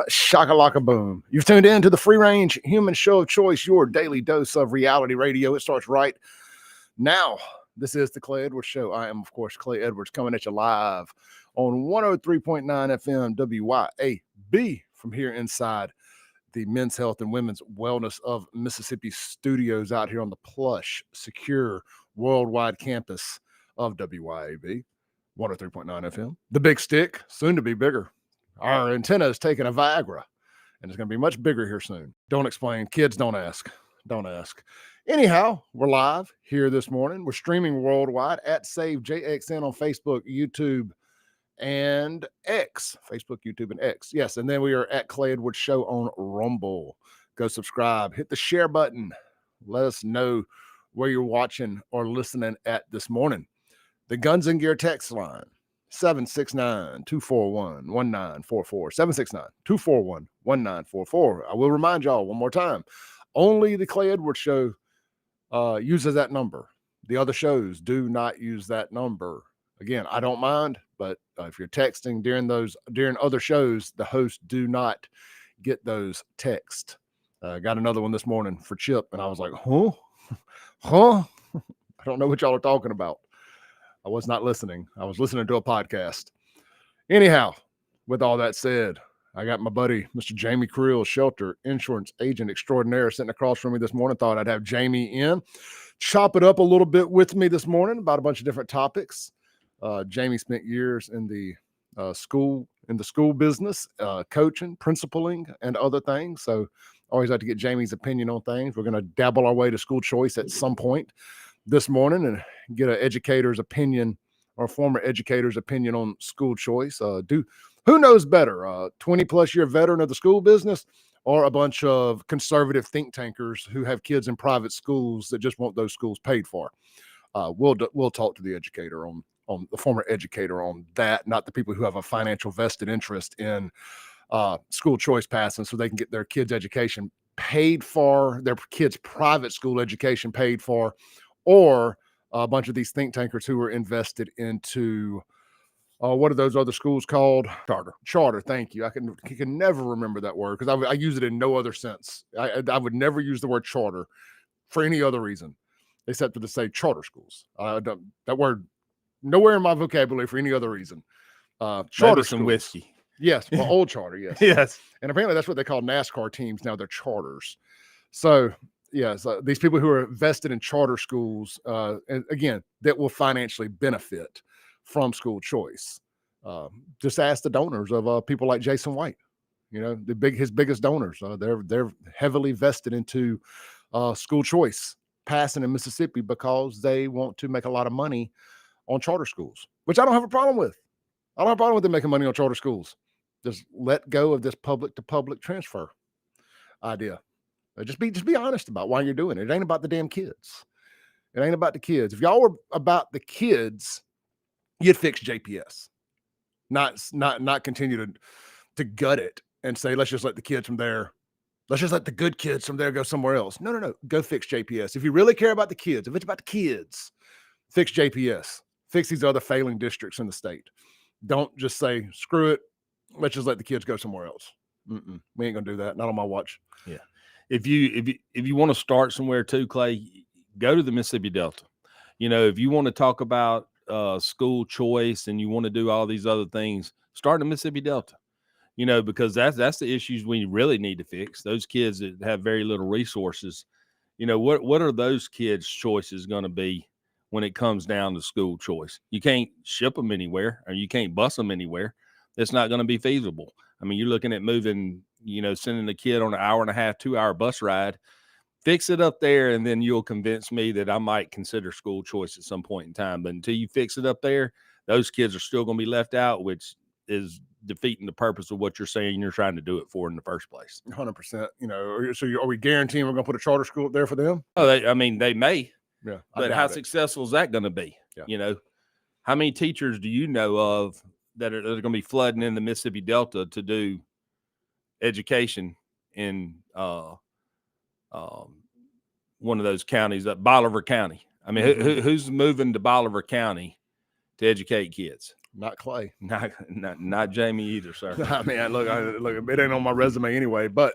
Shakalaka boom. You've tuned in to the free range human show of choice, your daily dose of reality radio. It starts right now. This is the Clay Edwards Show. I am, of course, Clay Edwards, coming at you live on 103.9 FM WYAB from here inside the Men's Health and Women's Wellness of Mississippi studios out here on the plush, secure, worldwide campus of WYAB, 103.9 FM. The big stick, soon to be bigger. Our antenna is taking a Viagra, and it's going to be much bigger here soon. Don't explain. Kids, don't ask. Don't ask. Anyhow, we're live here this morning. We're streaming worldwide at SaveJXN on Facebook, YouTube, and X. Facebook, YouTube, and X. Yes, and then we are at Clay Edwards Show on Rumble. Go subscribe. Hit the share button. Let us know where you're watching or listening at this morning. The Guns and Gear text line, 769-241-1944. 769-241-1944. I will remind y'all one more time. Only the Clay Edwards Show uses that number. The other shows do not use that number. Again, I don't mind, but if you're texting during other shows, the hosts do not get those texts. Got another one this morning for Chip, and I was like, huh? I don't know what y'all are talking about. I was not listening. I was listening to a podcast. Anyhow, with all that said, I got my buddy, Mr. Jamie Creel, shelter insurance agent extraordinaire, sitting across from me this morning. Thought I'd have Jamie in, chop it up a little bit with me this morning about a bunch of different topics. Jamie spent years in the school business, coaching, principaling, and other things. So always like to get Jamie's opinion on things. We're going to dabble our way to school choice at some point this morning and get an educator's opinion or former educator's opinion on school choice. Who knows better, 20 plus year veteran of the school business or a bunch of conservative think tankers who have kids in private schools that just want those schools paid for? We'll talk to the educator on the former educator on that, not the people who have a financial vested interest in school choice passing so they can get their kids' education paid for, their kids' private school education paid for, or a bunch of these think tankers who are invested into what are those other schools called? Charter. Thank you. I can never remember that word because I use it in no other sense. I would never use the word charter for any other reason except to say charter schools. That word nowhere in my vocabulary for any other reason. Charter some whiskey. Yes, well, old charter. Yes. Yes. And apparently that's what they call NASCAR teams now. They're charters. So yes, these people who are vested in charter schools, and again, that will financially benefit from school choice. Just ask the donors of people like Jason White. You know, his biggest donors. They're heavily vested into school choice passing in Mississippi because they want to make a lot of money on charter schools, which I don't have a problem with. I don't have a problem with them making money on charter schools. Just let go of this public to public transfer idea. Just be honest about why you're doing it. It ain't about the damn kids. It ain't about the kids. If y'all were about the kids, you'd fix JPS, not continue to gut it and say, let's just let the kids from there. Let's just let the good kids from there go somewhere else. No. Go fix JPS. If you really care about the kids, if it's about the kids, fix JPS. Fix these other failing districts in the state. Don't just say, screw it. Let's just let the kids go somewhere else. We ain't going to do that. Not on my watch. Yeah. If you want to start somewhere too, Clay, go to the Mississippi Delta. You know, if you want to talk about school choice and you want to do all these other things, start in the Mississippi Delta. You know, because that's the issues we really need to fix. Those kids that have very little resources. You know, what are those kids' choices going to be when it comes down to school choice? You can't ship them anywhere or you can't bus them anywhere. That's not going to be feasible. I mean, you're looking at moving, you know, sending a kid on an 1.5 hour, 2 hour bus ride. Fix it up there, and then you'll convince me that I might consider school choice at some point in time. But until you fix it up there, those kids are still going to be left out, which is defeating the purpose of what you're saying you're trying to do it for in the first place. 100%. You know, so are we guaranteeing we're going to put a charter school up there for them? Oh, they may. Yeah. But how successful is that going to be? Yeah. You know, how many teachers do you know of that are going to be flooding in the Mississippi Delta to do education in one of those counties, Bolivar County? I mean, who's moving to Bolivar County to educate kids? Not Clay. Not Jamie either, sir. I mean, look, it ain't on my resume anyway. But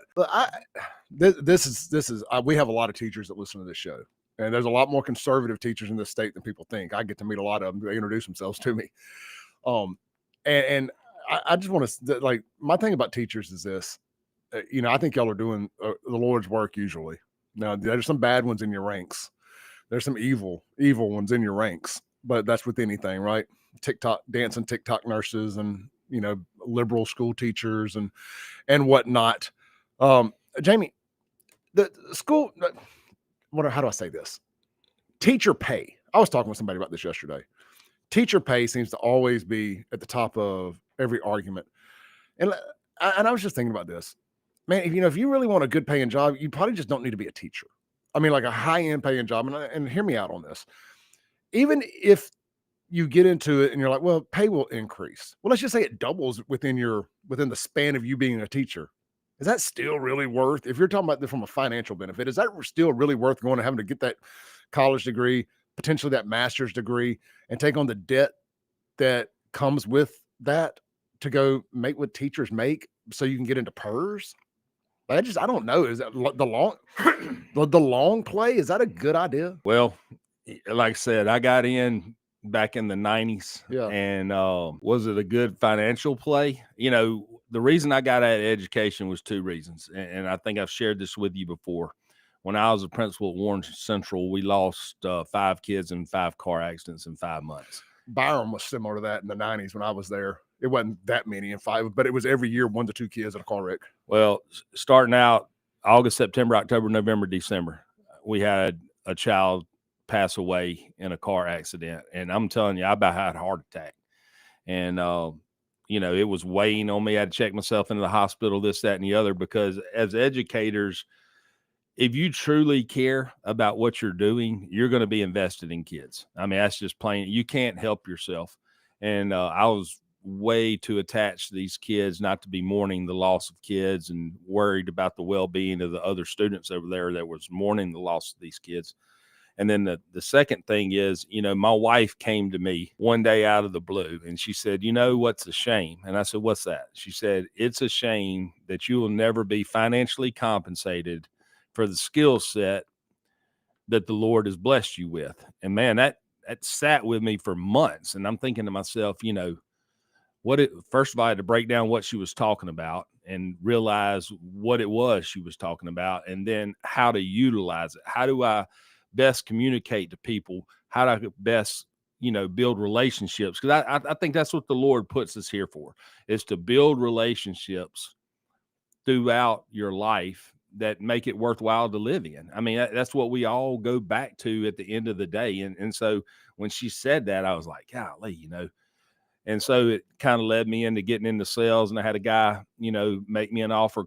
this is we have a lot of teachers that listen to this show, and there's a lot more conservative teachers in this state than people think. I get to meet a lot of them. They introduce themselves to me. And I just want to, like, my thing about teachers is this. I think y'all are doing the Lord's work usually. Now, there's some bad ones in your ranks. There's some evil ones in your ranks, but that's with anything, right? Dancing TikTok nurses and, liberal school teachers and whatnot. Jamie, the school, how do I say this? Teacher pay. I was talking with somebody about this yesterday. Teacher pay seems to always be at the top of every argument. And I was just thinking about this. Man, if you really want a good paying job, you probably just don't need to be a teacher. I mean, like a high-end paying job. And hear me out on this. Even if you get into it and you're like, well, pay will increase. Well, let's just say it doubles within the span of you being a teacher. Is that still really worth, if you're talking about this from a financial benefit, is that still really worth going and having to get that college degree, potentially that master's degree, and take on the debt that comes with that to go make what teachers make so you can get into PERS? I don't know. Is that the long play? Is that a good idea? Well, like I said, I got in back in the 90s. Yeah. And was it a good financial play? The reason I got out of education was two reasons. And I think I've shared this with you before. When I was a principal at Warren Central, we lost 5 kids in 5 car accidents in 5 months. Byram was similar to that in the 90s when I was there. It wasn't that many in 5, but it was every year 1 to 2 kids in a car wreck. Well, starting out August, September, October, November, December, we had a child pass away in a car accident. And I'm telling you, I about had a heart attack. And, it was weighing on me. I had to check myself into the hospital, this, that, and the other, because as educators, if you truly care about what you're doing, you're going to be invested in kids. I mean, that's just plain. You can't help yourself. And I was way too attached to these kids not to be mourning the loss of kids and worried about the well-being of the other students over there that was mourning the loss of these kids. And then the second thing is, my wife came to me one day out of the blue and she said, what's a shame? And I said, what's that? She said, it's a shame that you will never be financially compensated for the skill set that the Lord has blessed you with. And man, that sat with me for months. And I'm thinking to myself, first of all, I had to break down what she was talking about and realize what it was she was talking about, and then how to utilize it. How do I best communicate to people? How do I best, build relationships? Because I think that's what the Lord puts us here for, is to build relationships throughout your life that make it worthwhile to live in. I mean, that's what we all go back to at the end of the day. And so when she said that, I was like, golly, and so it kind of led me into getting into sales. And I had a guy, make me an offer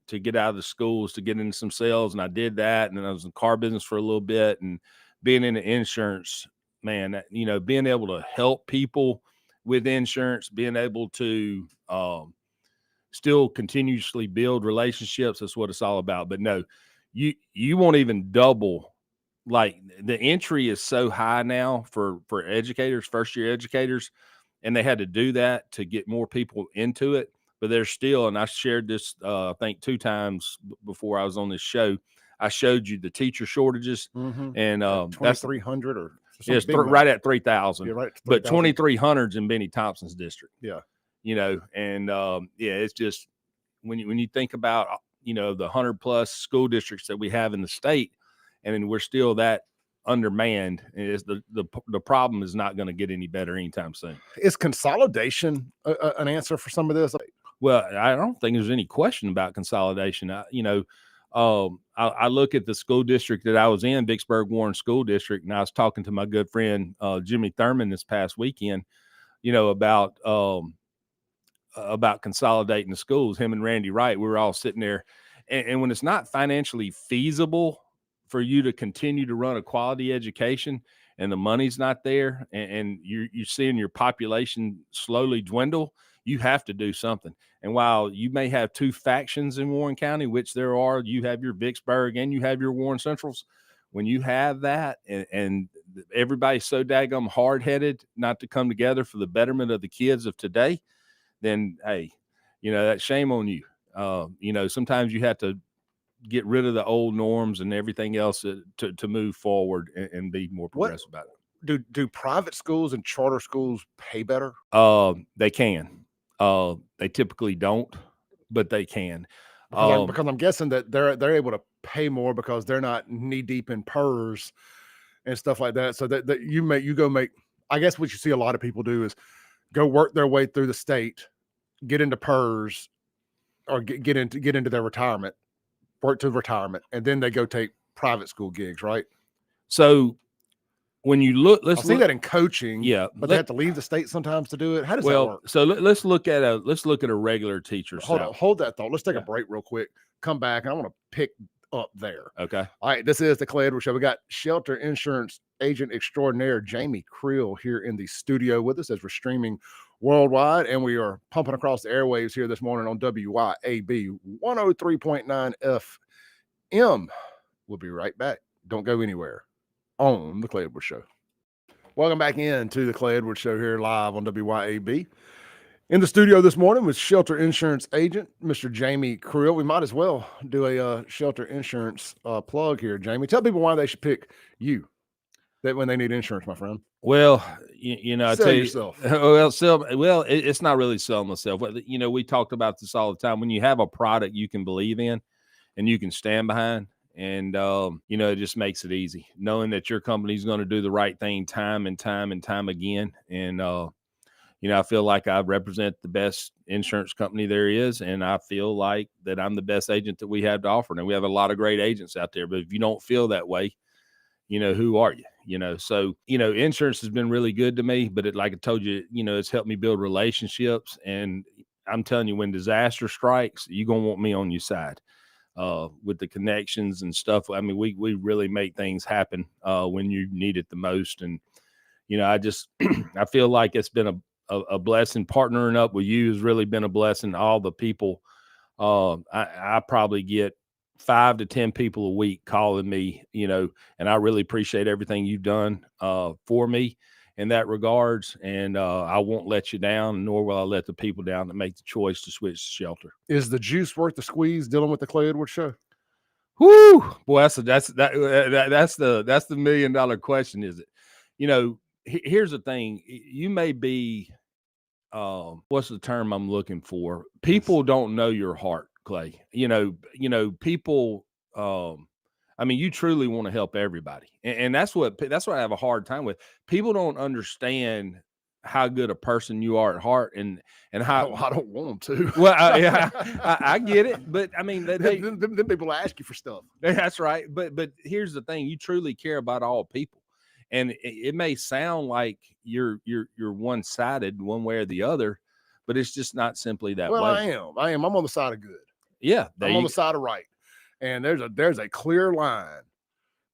to get out of the schools to get into some sales. And I did that. And then I was in the car business for a little bit, and being into insurance, man, being able to help people with insurance, being able to, still continuously build relationships. That's what it's all about. But no, you won't even double. Like, the entry is so high now for educators, first year educators, and they had to do that to get more people into it. But there's still, and I shared this, I think 2 times before I was on this show, I showed you the teacher shortages, and that's 2,300 or yes, right at 3,000. Yeah, right. 3, but 2,300's in Benny Thompson's district. Yeah. And it's just when you think about, the 100 plus school districts that we have in the state, and then we're still that undermanned, is the problem is not going to get any better anytime soon. Is consolidation an answer for some of this? Well, I don't think there's any question about consolidation. I look at the school district that I was in, Vicksburg Warren School District, and I was talking to my good friend Jimmy Thurman this past weekend, about consolidating the schools. Him and Randy Wright, we were all sitting there, and when it's not financially feasible for you to continue to run a quality education, and the money's not there, and you're seeing your population slowly dwindle, you have to do something. And while you may have 2 factions in Warren County, which there are, you have your Vicksburg and you have your Warren Centrals, when you have that and everybody's so daggum hard-headed not to come together for the betterment of the kids of today, then, hey, that's shame on you. Sometimes you have to get rid of the old norms and everything else to move forward and be more progressive about it. Do private schools and charter schools pay better? They can. They typically don't, but they can. Because I'm guessing that they're able to pay more because they're not knee deep in PERS and stuff like that. So that you go make. I guess what you see a lot of people do is go work their way through the state, get into PERS, or get into their retirement, work to retirement, and then they go take private school gigs, right? So when you look, I see that in coaching, yeah, but they have to leave the state sometimes to do it. How does that work? So let's look at a regular teacher. Hold that thought. Let's take a break real quick. Come back, and I want to pick up there. Okay. All right. This is the Clay Edwards Show. We got shelter insurance agent extraordinaire Jamie Creel here in the studio with us as we're streaming worldwide, and we are pumping across the airwaves here this morning on WYAB 103.9 FM. We'll be right back. Don't go anywhere on the Clay Edwards Show. Welcome back into the Clay Edwards Show here live on WYAB. In the studio this morning with shelter insurance agent, Mr. Jamie Creel. We might as well do a shelter insurance plug here, Jamie. Tell people why they should pick you when they need insurance, my friend. Well, I Sell tell you, yourself. It's not really selling myself. We talked about this all the time. When you have a product you can believe in and you can stand behind, and it just makes it easy knowing that your company is going to do the right thing time and time and time again. And I feel like I represent the best insurance company there is, and I feel like that I'm the best agent that we have to offer. And we have a lot of great agents out there, but if you don't feel that way, who are you? So insurance has been really good to me, but like I told you, it's helped me build relationships. And I'm telling you, when disaster strikes, you're gonna want me on your side. With the connections and stuff. I mean, we really make things happen when you need it the most. And I feel like it's been a blessing. Partnering up with you has really been a blessing. All the people, I probably get 5 to 10 people a week calling me, and I really appreciate everything you've done for me in that regards. And I won't let you down, nor will I let the people down that make the choice to switch to shelter. Is the juice worth the squeeze dealing with the Clay Edwards Show? Whoo, boy, that's the $1 million question, is it? Here's the thing. You may be, what's the term I'm looking for? People don't know your heart, Clay. People, you truly want to help everybody. And that's what I have a hard time with. People don't understand how good a person you are at heart and how I don't want them to. Well, I get it, but I mean, then people ask you for stuff. That's right. But here's the thing: you truly care about all people, and it may sound like you're one-sided one way or the other, but it's just not simply that way. I am. I'm on the side of good. Yeah, I'm on the side of right, and there's a clear line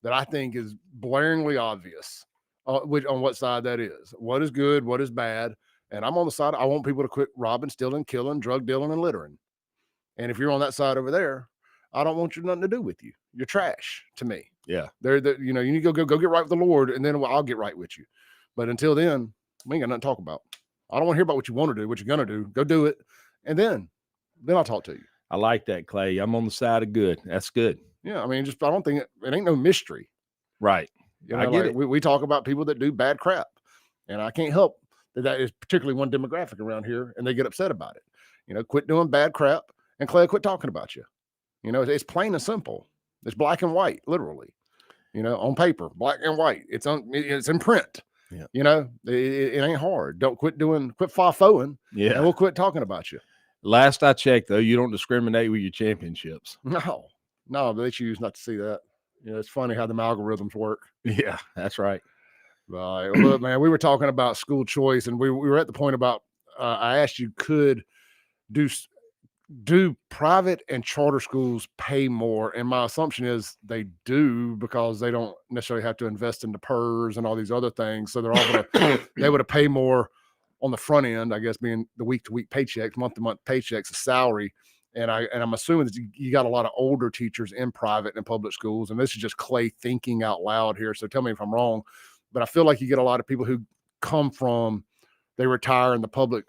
that I think is blaringly obvious. On what side that is, what is good, what is bad. And I'm on the side. I want people to quit robbing, stealing, killing, drug dealing, and littering. And if you're on that side over there, I don't want you nothing to do with you. You're trash to me. Yeah. You need to go get right with the Lord, and then I'll get right with you. But until then, we ain't got nothing to talk about. I don't want to hear about what you want to do, what you're gonna do. Go do it, and then I'll talk to you. I like that, Clay. I'm on the side of good. That's good. Yeah, I don't think it ain't no mystery. Right. I get it. We talk about people that do bad crap, and I can't help that is particularly one demographic around here, and they get upset about it. Quit doing bad crap, and Clay, quit talking about you. It's plain and simple. It's black and white, literally. On paper, black and white. It's in print. Yeah. It ain't hard. Don't quit fa-foing. Yeah, and we'll quit talking about you. Last I checked, though, you don't discriminate with your championships. No, but they choose not to see that. It's funny how the algorithms work. Yeah, that's right. Right. Well, look, man, we were talking about school choice, and we were at the point about I asked you, could do private and charter schools pay more? And my assumption is they do, because they don't necessarily have to invest into PERS and all these other things. So they're all able to pay more on the front end, I guess, being the week-to-week paychecks, month-to-month paychecks, a salary, And I'm assuming that you got a lot of older teachers in private and public schools, and this is just Clay thinking out loud here. So tell me if I'm wrong, but I feel like you get a lot of people who come from, they retire in the public,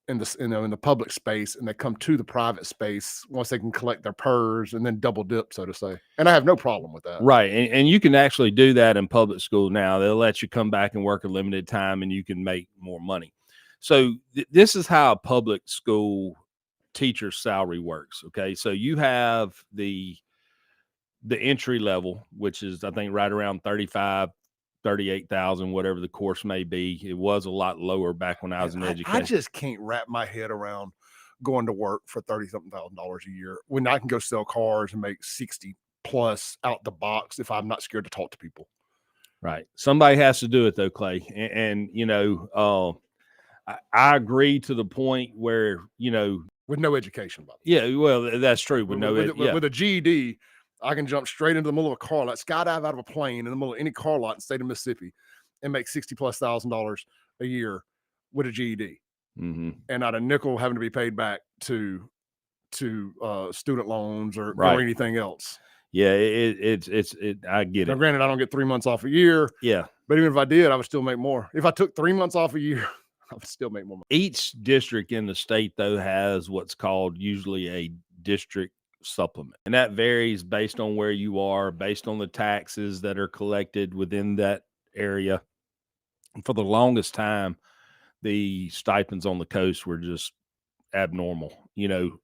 in the public space, and they come to the private space once they can collect their PERS and then double dip, so to say. And I have no problem with that. Right. And you can actually do that in public school now. They'll let you come back and work a limited time and you can make more money. So this is how a public school teacher's salary works. Okay. So you have the entry level, which is, I think, right around 38,000, whatever the course may be. It was a lot lower back when I was in education. I just can't wrap my head around going to work for $30-something thousand a year when I can go sell cars and make 60 plus out the box if I'm not scared to talk to people. Right. Somebody has to do it though, Clay. And you know, I agree to the point where, you know, with no education, by the way. Yeah, well, that's true. With a GED, I can jump straight into the middle of a car lot, skydive out of a plane in the middle of any car lot in the state of Mississippi and make $60,000+ a year with a GED. Mm-hmm. And not a nickel having to be paid back to student loans or anything else. Yeah, I get now, it. Granted, I don't get 3 months off a year. Yeah. But even if I did, I would still make more. If I took 3 months off a year, I would still make more money. Each district in the state, though, has what's called usually a district supplement. And that varies based on where you are, based on the taxes that are collected within that area. And for the longest time, the stipends on the coast were just abnormal, you know,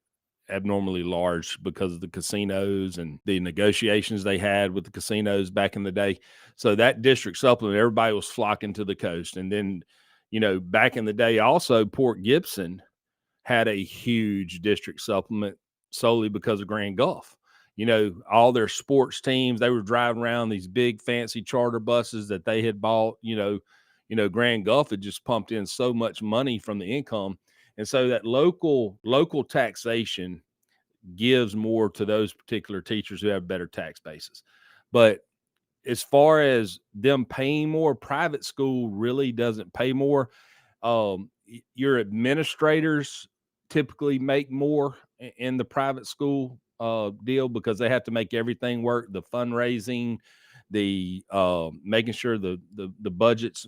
abnormally large because of the casinos and the negotiations they had with the casinos back in the day. So that district supplement, everybody was flocking to the coast. And then, you know, back in the day, also Port Gibson had a huge district supplement solely because of Grand Gulf. You know, all their sports teams, they were driving around these big fancy charter buses that they had bought. You know, Grand Gulf had just pumped in so much money from the income. And so that local taxation gives more to those particular teachers who have better tax bases. But as far as them paying more, private school really doesn't pay more. Your administrators typically make more in the private school deal because they have to make everything work, the fundraising, the making sure the budget's,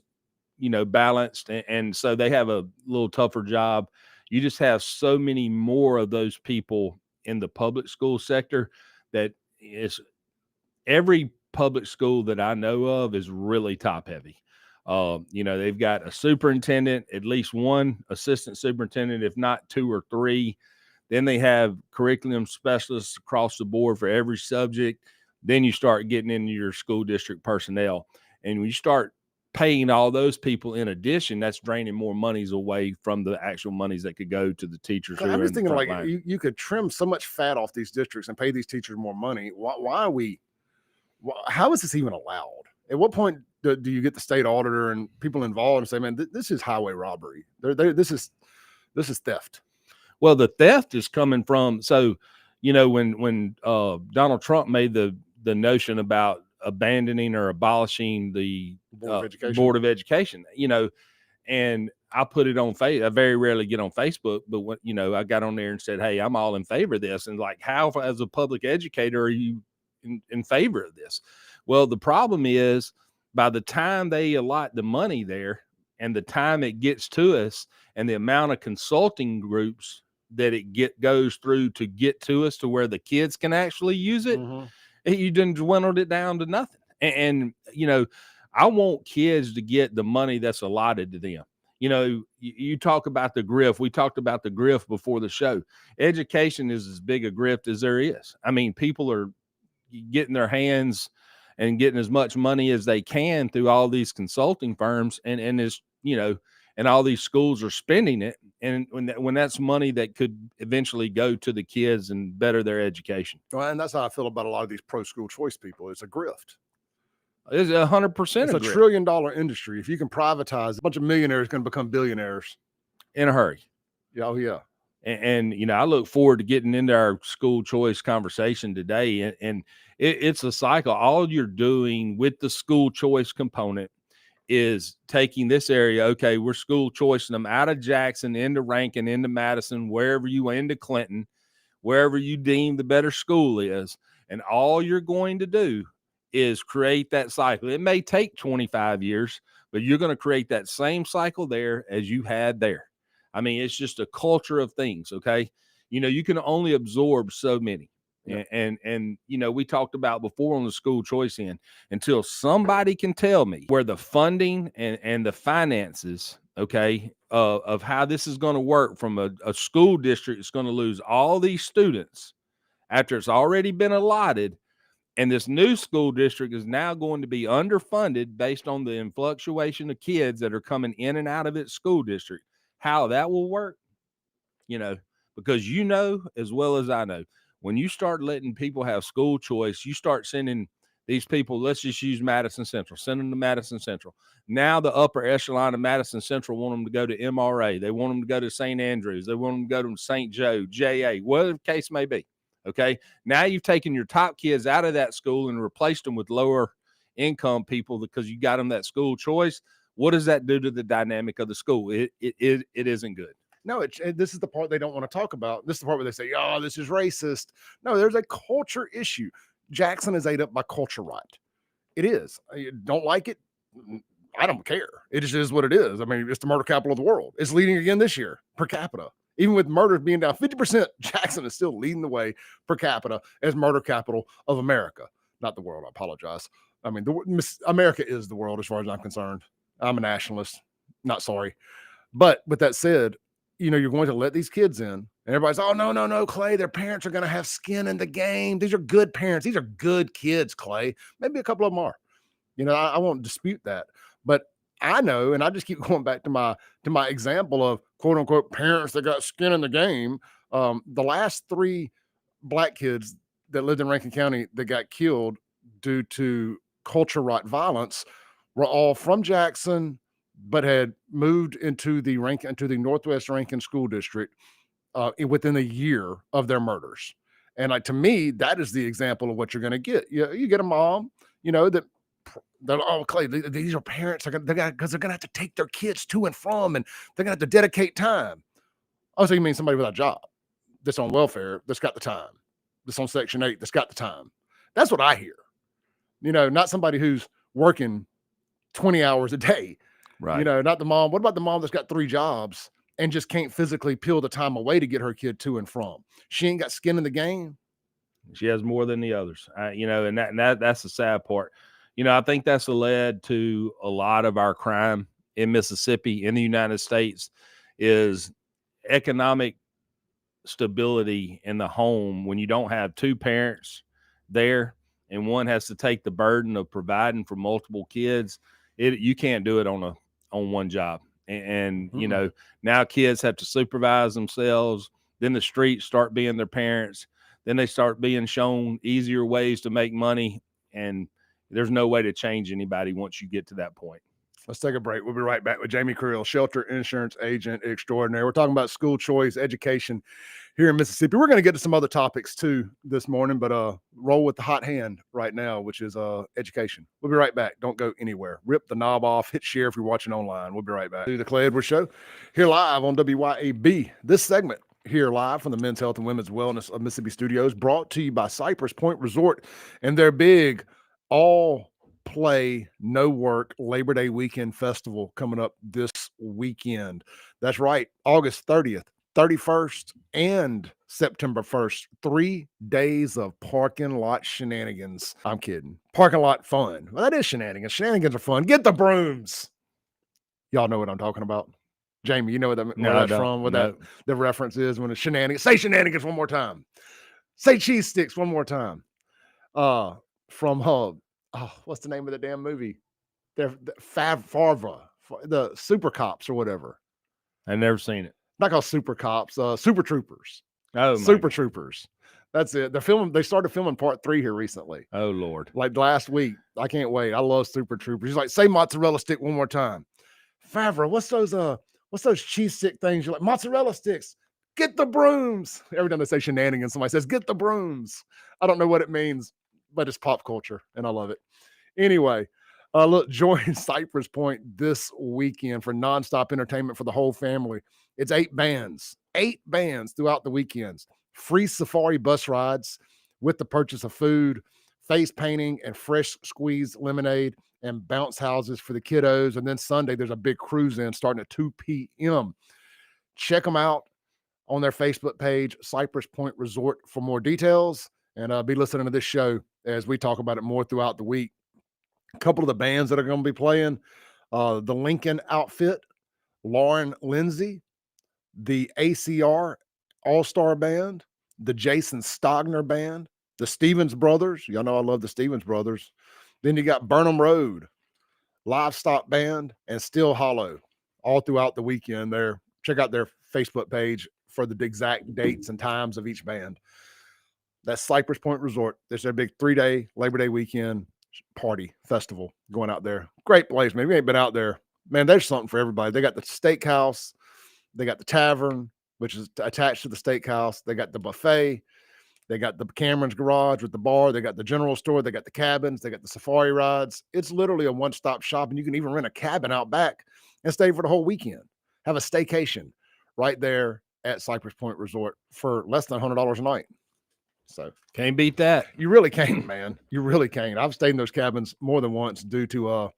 you know, balanced. And so they have a little tougher job. You just have so many more of those people in the public school sector that is every public school that I know of is really top heavy. You know, they've got a superintendent, at least one assistant superintendent, if not 2 or 3. Then they have curriculum specialists across the board for every subject. Then you start getting into your school district personnel. And when you start paying all those people in addition, that's draining more monies away from the actual monies that could go to the teachers. I'm just thinking, like, you could trim so much fat off these districts and pay these teachers more money. How is this even allowed? At what point do you get the state auditor and people involved and say, man, this is highway robbery. This is theft. Well, the theft is coming from, so, you know, when Donald Trump made the notion about abandoning or abolishing the Board of Education, you know, and I put it on Facebook. I very rarely get on Facebook, but when, you know, I got on there and said, hey, I'm all in favor of this. And like, how, as a public educator, are you in favor of this? Well, the problem is by the time they allot the money there and the time it gets to us and the amount of consulting groups that it goes through to get to us to where the kids can actually use it, you done dwindled it down to nothing. And you know, I want kids to get the money that's allotted to them. You know, you talk about the grift. We talked about the grift before the show. Education is as big a grift as there is. I mean, people are getting their hands and getting as much money as they can through all these consulting firms, and it's, you know, and all these schools are spending it. And when that's money that could eventually go to the kids and better their education. Well, and that's how I feel about a lot of these pro school choice people. It's a grift. It's 100%. It's a $1 trillion industry. If you can privatize, a bunch of millionaires going to become billionaires in a hurry. Yeah, oh yeah. And you know, I look forward to getting into our school choice conversation today. And it's a cycle. All you're doing with the school choice component is taking this area. Okay, we're school choicing them out of Jackson into Rankin, into Madison, wherever you into Clinton, wherever you deem the better school is. And all you're going to do is create that cycle. It may take 25 years, but you're going to create that same cycle there as you had there. I mean, it's just a culture of things. Okay. You know, you can only absorb so many. Yep. And you know, we talked about before on the school choice end, until somebody can tell me where the funding and the finances, okay, of how this is going to work from a school district is going to lose all these students after it's already been allotted. And this new school district is now going to be underfunded based on the influctuation of kids that are coming in and out of its school district. How that will work, you know, because you know as well as I know, when you start letting people have school choice, you start sending these people, let's just use Madison Central, send them to Madison Central. Now the upper echelon of Madison Central want them to go to MRA. They want them to go to St. Andrews. They want them to go to St. Joe, JA, whatever the case may be. Okay. Now you've taken your top kids out of that school and replaced them with lower income people because you got them that school choice. What does that do to the dynamic of the school? It isn't good. No, this is the part they don't want to talk about. This is the part where they say, "Oh, this is racist." No, there's a culture issue. Jackson is ate up by culture right. It is. I don't like it. I don't care. It just is what it is. I mean, it's the murder capital of the world. It's leading again this year per capita. Even with murders being down 50%, Jackson is still leading the way per capita as murder capital of America. Not the world. I apologize. I mean, America is the world as far as I'm concerned. I'm a nationalist. Not sorry. But with that said, you know, you're going to let these kids in, and everybody's, oh, no, Clay, their parents are going to have skin in the game. These are good parents. These are good kids, Clay. Maybe a couple of them are. You know, I won't dispute that. But I know, and I just keep going back to my example of quote unquote parents that got skin in the game. The last 3 black kids that lived in Rankin County that got killed due to culture right violence were all from Jackson, but had moved into the Northwest Rankin School District within a year of their murders. And like, to me, that is the example of what you're going to get. You get a mom, you know, that oh, Clay, these are parents because they're going to have to take their kids to and from, and they're going to have to dedicate time. Oh, so you mean somebody without a job that's on welfare that's got the time, that's on Section 8 that's got the time. That's what I hear. You know, not somebody who's working 20 hours a day. Right. You know, not the mom. What about the mom that's got 3 jobs and just can't physically peel the time away to get her kid to and from? She ain't got skin in the game. She has more than the others, you know, and that's the sad part. You know, I think that's led to a lot of our crime in Mississippi, in the United States, is economic stability in the home when you don't have 2 parents there and one has to take the burden of providing for multiple kids. You can't do it on one job. And you know, now kids have to supervise themselves. Then the streets start being their parents. Then they start being shown easier ways to make money. And there's no way to change anybody once you get to that point. Let's take a break. We'll be right back with Jamie Creel, shelter insurance agent extraordinaire. We're talking about school choice education here in Mississippi. We're going to get to some other topics too this morning, but roll with the hot hand right now, which is education. We'll be right back. Don't go anywhere. Rip the knob off. Hit share if you're watching online. We'll be right back. To the Clay Edwards Show here live on WYAB. This segment here live from the Men's Health and Women's Wellness of Mississippi Studios, brought to you by Cypress Point Resort and their big all play, no work Labor Day weekend festival coming up this weekend. That's right. August 30th, 31st, and September 1st. 3 days of parking lot shenanigans. I'm kidding. Parking lot fun. Well, that is shenanigans. Shenanigans are fun. Get the brooms. Y'all know what I'm talking about. Jamie, you know where that's from, what the reference is when it's shenanigans. Say shenanigans one more time. Say cheese sticks one more time. From what's the name of the damn movie? They're Favre, the Super Cops or whatever. I've never seen it. Not called Super Cops, Super Troopers. Oh, Super Troopers. That's it. They started filming part 3 here recently. Oh Lord. Like last week. I can't wait. I love Super Troopers. He's like, say mozzarella stick one more time. Favre, what's those cheese stick things? You're like, mozzarella sticks. Get the brooms. Every time they say shenanigans, somebody says, get the brooms. I don't know what it means, but it's pop culture and I love it. Anyway, look, join Cypress Point this weekend for nonstop entertainment for the whole family. It's 8 bands throughout the weekends. free safari bus rides with the purchase of food, face painting, and fresh squeezed lemonade, and bounce houses for the kiddos. And then Sunday, there's a big cruise in starting at 2 p.m. Check them out on their Facebook page, Cypress Point Resort, for more details. And be listening to this show as we talk about it more throughout the week. A couple of the bands that are going to be playing, the Lincoln Outfit, Lauren Lindsay, the ACR All-Star Band, the Jason Stogner Band, the Stevens Brothers. Y'all know I love the Stevens Brothers. Then you got Burnham Road, Livestock Band, and Still Hollow all throughout the weekend there. Check out their Facebook page for the exact dates and times of each band. That's Cypress Point Resort. There's a big 3-day Labor Day weekend party festival going out there. Great place, man. If you ain't been out there, man, there's something for everybody. They got the steakhouse, they got the tavern, which is attached to the steakhouse. They got the buffet. They got the Cameron's Garage with the bar. They got the general store. They got the cabins. They got the safari rides. It's literally a one-stop shop, and you can even rent a cabin out back and stay for the whole weekend. Have a staycation right there at Cypress Point Resort for less than $100 a night. So can't beat that. You really can't, man. You really can't. I've stayed in those cabins more than once due to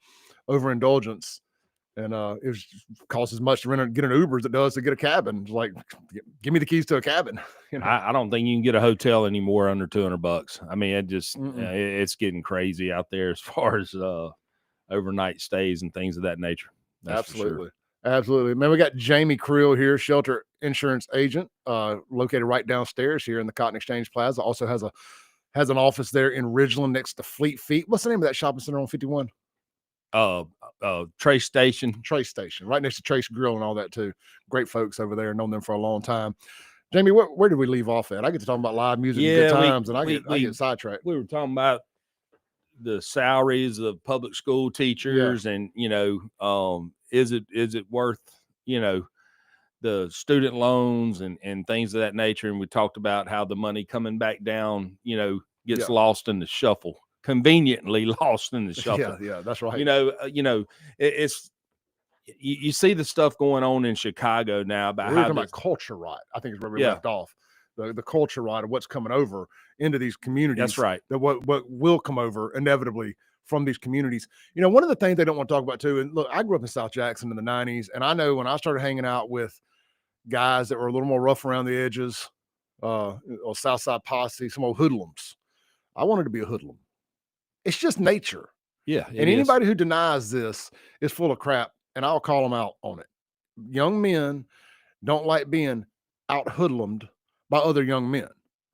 overindulgence. And it costs as much to get an Uber as it does to get a cabin. It's like, give me the keys to a cabin. You know? I don't think you can get a hotel anymore under $200. I mean, it just it's getting crazy out there as far as overnight stays and things of that nature. That's absolutely, absolutely, man. We got Jamie Creel here, shelter insurance agent, located right downstairs here in the Cotton Exchange Plaza. Also has an office there in Ridgeland next to Fleet Feet. What's the name of that shopping center on 51? Trace Station, right next to Trace Grill and all that too. Great folks over there. Known them for a long time. Jamie, where did we leave off at? I get to talk about live music and good times, and I get sidetracked. We were talking about the salaries of public school teachers, and is it worth the student loans and things of that nature? And we talked about how the money coming back down gets lost in the shuffle. Conveniently lost in the shuffle. Yeah, that's right. It's you see the stuff going on in Chicago now about talking about culture rot. I think is where we left off. The culture rot of what's coming over into these communities. That's right. That what will come over inevitably from these communities. One of the things they don't want to talk about too. And look, I grew up in South Jackson in the 90s, and I know when I started hanging out with guys that were a little more rough around the edges, or Southside posse, some old hoodlums. I wanted to be a hoodlum. It's just nature. Yeah. And anybody who denies this is full of crap, and I'll call them out on it. Young men don't like being out hoodlumed by other young men.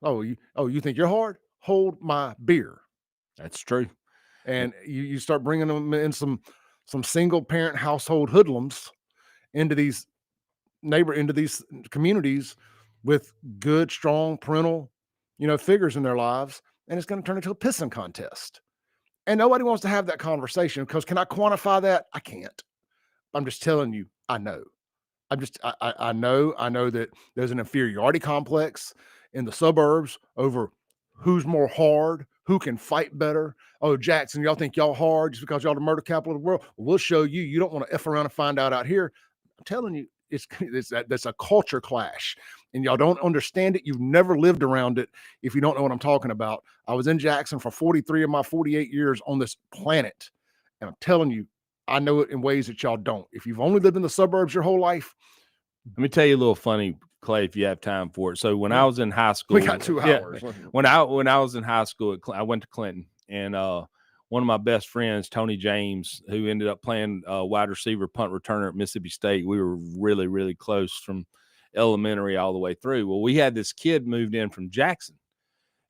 Oh, you think you're hard? Hold my beer. That's true. And you start bringing them in some single parent household hoodlums into these communities with good, strong parental, figures in their lives, and it's going to turn into a pissing contest. And nobody wants to have that conversation because can I quantify that? I can't. I'm just telling you, I know. I know that there's an inferiority complex in the suburbs over who's more hard, who can fight better. Oh, Jackson, y'all think y'all hard just because y'all the murder capital of the world? Well, we'll show you. You don't want to F around and find out here. I'm telling you, that's a culture clash, and y'all don't understand it. You've never lived around it if you don't know what I'm talking about. I was in Jackson for 43 of my 48 years on this planet, and I'm telling you, I know it in ways that y'all don't. If you've only lived in the suburbs your whole life. Let me tell you a little funny, Clay, if you have time for it. So when I was in high school, we got 2 hours. When I was in high school, I went to Clinton, and one of my best friends, Tony James, who ended up playing wide receiver, punt returner at Mississippi State. We were really, really close from elementary all the way through. Well, we had this kid moved in from Jackson,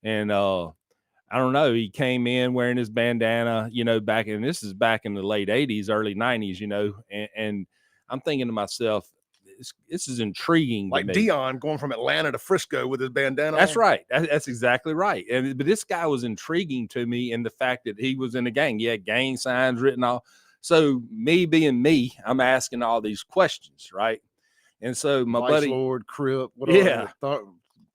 and I don't know, he came in wearing his bandana, this is back in the late 80s, early 90s, and I'm thinking to myself, this is intriguing. Like Dion going from Atlanta to Frisco with his bandana. That's right. That's exactly right. But this guy was intriguing to me in the fact that he was in a gang. He had gang signs written all. So me being me, I'm asking all these questions, right? And so my Vice buddy, Lord, Crip, whatever.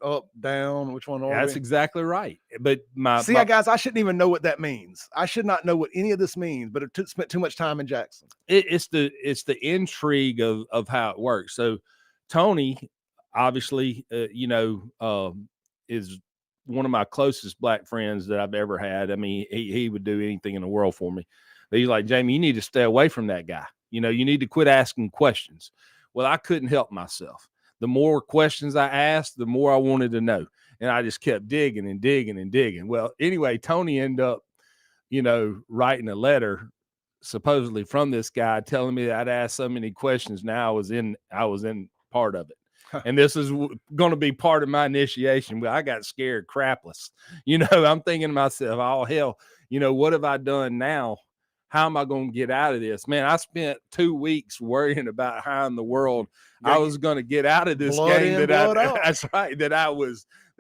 Up, down, which one? That's exactly right. But guys, I shouldn't even know what that means. I should not know what any of this means, but it spent too much time in Jackson. It's the intrigue of how it works. So Tony, obviously, is one of my closest black friends that I've ever had. I mean, he would do anything in the world for me. But he's like, Jamie, you need to stay away from that guy. You need to quit asking questions. Well, I couldn't help myself. The more questions I asked, the more I wanted to know. And I just kept digging and digging and digging. Well, anyway, Tony ended up, writing a letter supposedly from this guy telling me that I'd asked so many questions. Now I was in part of it. And this is going to be part of my initiation. Well, I got scared crapless. I'm thinking to myself, oh, hell, what have I done now? How am I going to get out of this? Man, I spent 2 weeks worrying about how in the world I was going to get out of this game. That's right. That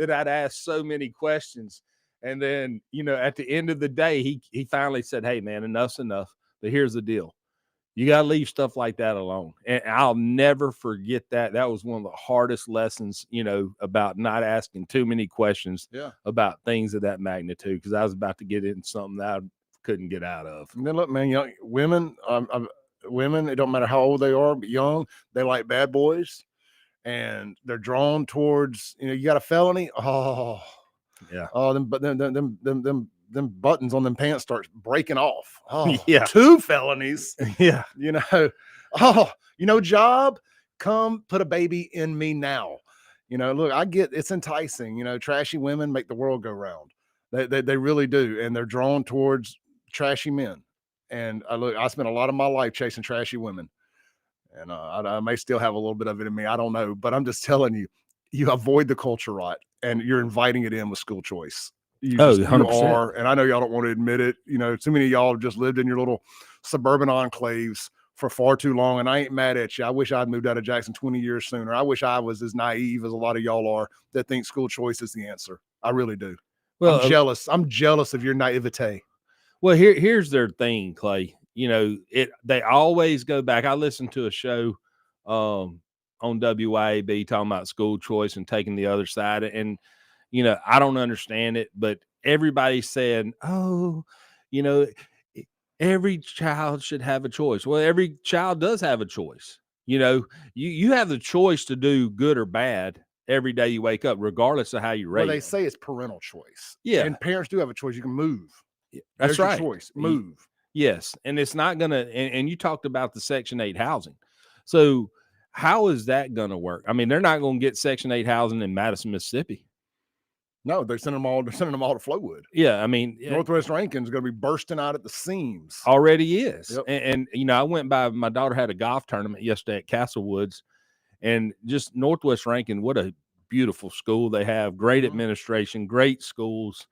I'd asked so many questions. And then, at the end of the day, he finally said, hey, man, enough's enough. But here's the deal. You got to leave stuff like that alone. And I'll never forget that. That was one of the hardest lessons, about not asking too many questions about things of that magnitude, because I was about to get into something that I couldn't get out of. And then look, man, women, it don't matter how old they are, but young, they like bad boys, and they're drawn towards, you got a felony. Oh, yeah. Oh, them buttons on them pants start breaking off. Oh, yeah. 2 felonies. Yeah. Job, come put a baby in me now. Look, I get it's enticing. Trashy women make the world go round. They really do. And they're drawn towards trashy men. And I spent a lot of my life chasing trashy women. And I may still have a little bit of it in me. I don't know. But I'm just telling you, you avoid the culture rot, and you're inviting it in with school choice. You 100%. are, and I know y'all don't want to admit it. Too many of y'all have just lived in your little suburban enclaves for far too long, and I ain't mad at you. I wish I'd moved out of Jackson 20 years sooner. I wish I was as naive as a lot of y'all are that think school choice is the answer. I really do. Well, I'm jealous. I'm jealous of your naivete. Well, here's their thing, Clay. They always go back. I listened to a show on WYAB talking about school choice and taking the other side. And, I don't understand it, but everybody's saying, oh, every child should have a choice. Well, every child does have a choice. You have the choice to do good or bad every day you wake up, regardless of how you raise. Well, they say it's parental choice. Yeah. And parents do have a choice. You can move. That's right. Your choice. Move. Yes. And it's not going to, and you talked about the Section 8 housing. So how is that going to work? I mean, they're not going to get Section 8 housing in Madison, Mississippi. No, they're sending them all to Flowood. Yeah. I mean, Northwest Rankin's going to be bursting out at the seams. Already is. Yep. And I went by, my daughter had a golf tournament yesterday at Castle Woods, and just Northwest Rankin, what a beautiful school they have. Great administration, great schools.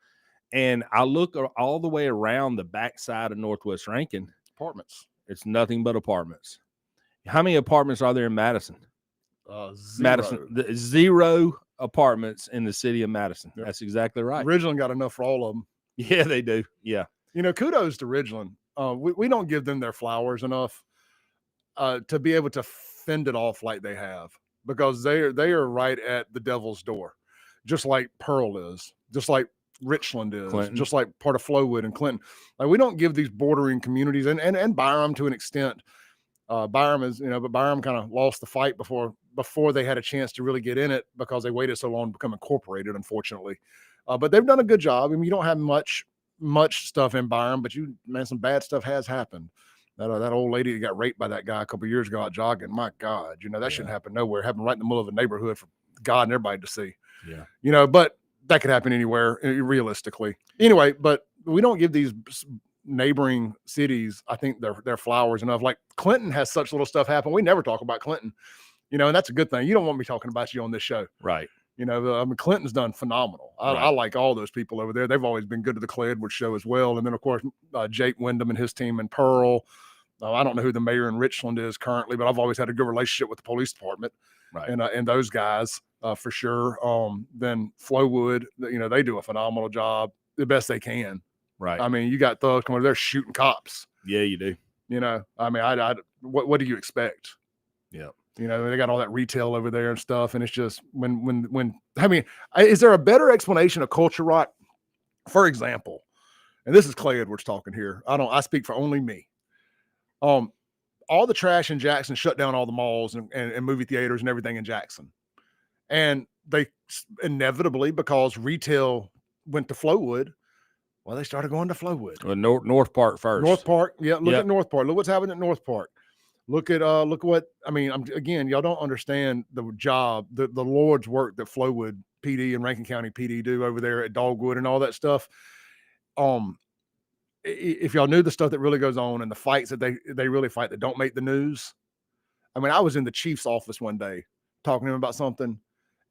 And I look all the way around the backside of Northwest Rankin. Apartments. It's nothing but apartments. How many apartments are there in Madison? 0. Madison, 0 apartments in the city of Madison. Yep. That's exactly right. Ridgeland got enough for all of them. Yeah, they do. Yeah. Kudos to Ridgeland. We don't give them their flowers enough to be able to fend it off like they have, because they are right at the devil's door, just like Pearl is, just like Richland is, Clinton. Just like part of Flowood and Clinton. Like, we don't give these bordering communities, and Byram to an extent. Byram is, but Byram kind of lost the fight before they had a chance to really get in it, because they waited so long to become incorporated, unfortunately. But they've done a good job. I mean, you don't have much stuff in Byram, but some bad stuff has happened. That old lady that got raped by that guy a couple of years ago out jogging. My God, that shouldn't happen nowhere. It happened right in the middle of a neighborhood for God and everybody to see. Yeah. But that could happen anywhere, realistically. Anyway, but we don't give these neighboring cities, I think, their flowers enough. Like, Clinton has such little stuff happen. We never talk about Clinton, and that's a good thing. You don't want me talking about you on this show. Right. Clinton's done phenomenal. I like all those people over there. They've always been good to the Clay Edwards show as well. And then, of course, Jake Wyndham and his team in Pearl. I don't know who the mayor in Richland is currently, but I've always had a good relationship with the police department. Right. And those guys, for sure. Then Flowood, they do a phenomenal job, the best they can. Right. I mean, you got thugs coming over there shooting cops. Yeah, you do. I mean, what do you expect? Yeah. They got all that retail over there and stuff. And it's just I mean, is there a better explanation of culture rot? For example, and this is Clay Edwards talking here. I speak for only me. All the trash in Jackson shut down all the malls and movie theaters and everything in Jackson. And they inevitably, because retail went to Flowood, well, they started going to Flowood. Well, North Park first. North Park, yeah. Look Yep. at North Park. Look what's happening at North Park. Look what I mean. Again, y'all don't understand the job, the Lord's work that Flowood PD and Rankin County PD do over there at Dogwood and all that stuff. If y'all knew the stuff that really goes on and the fights that they really fight that don't make the news. I mean, I was in the chief's office one day talking to him about something,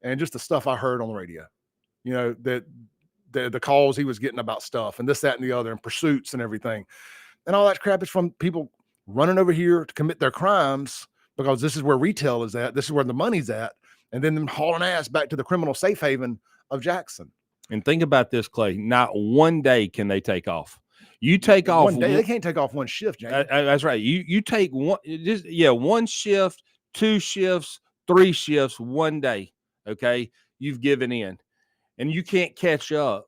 and just the stuff I heard on the radio, you know, that the calls he was getting about stuff and this, that, and the other, and pursuits and everything. And all that crap is from people running over here to commit their crimes because this is where retail is at. This is where the money's at. And then them hauling ass back to the criminal safe haven of Jackson. And think about this, Clay. Not one day can they take off. You take off one day. They can't take off one shift, Jamie. That's right. You take one shift, 2 shifts, 3 shifts, 1 day. Okay. You've given in and you can't catch up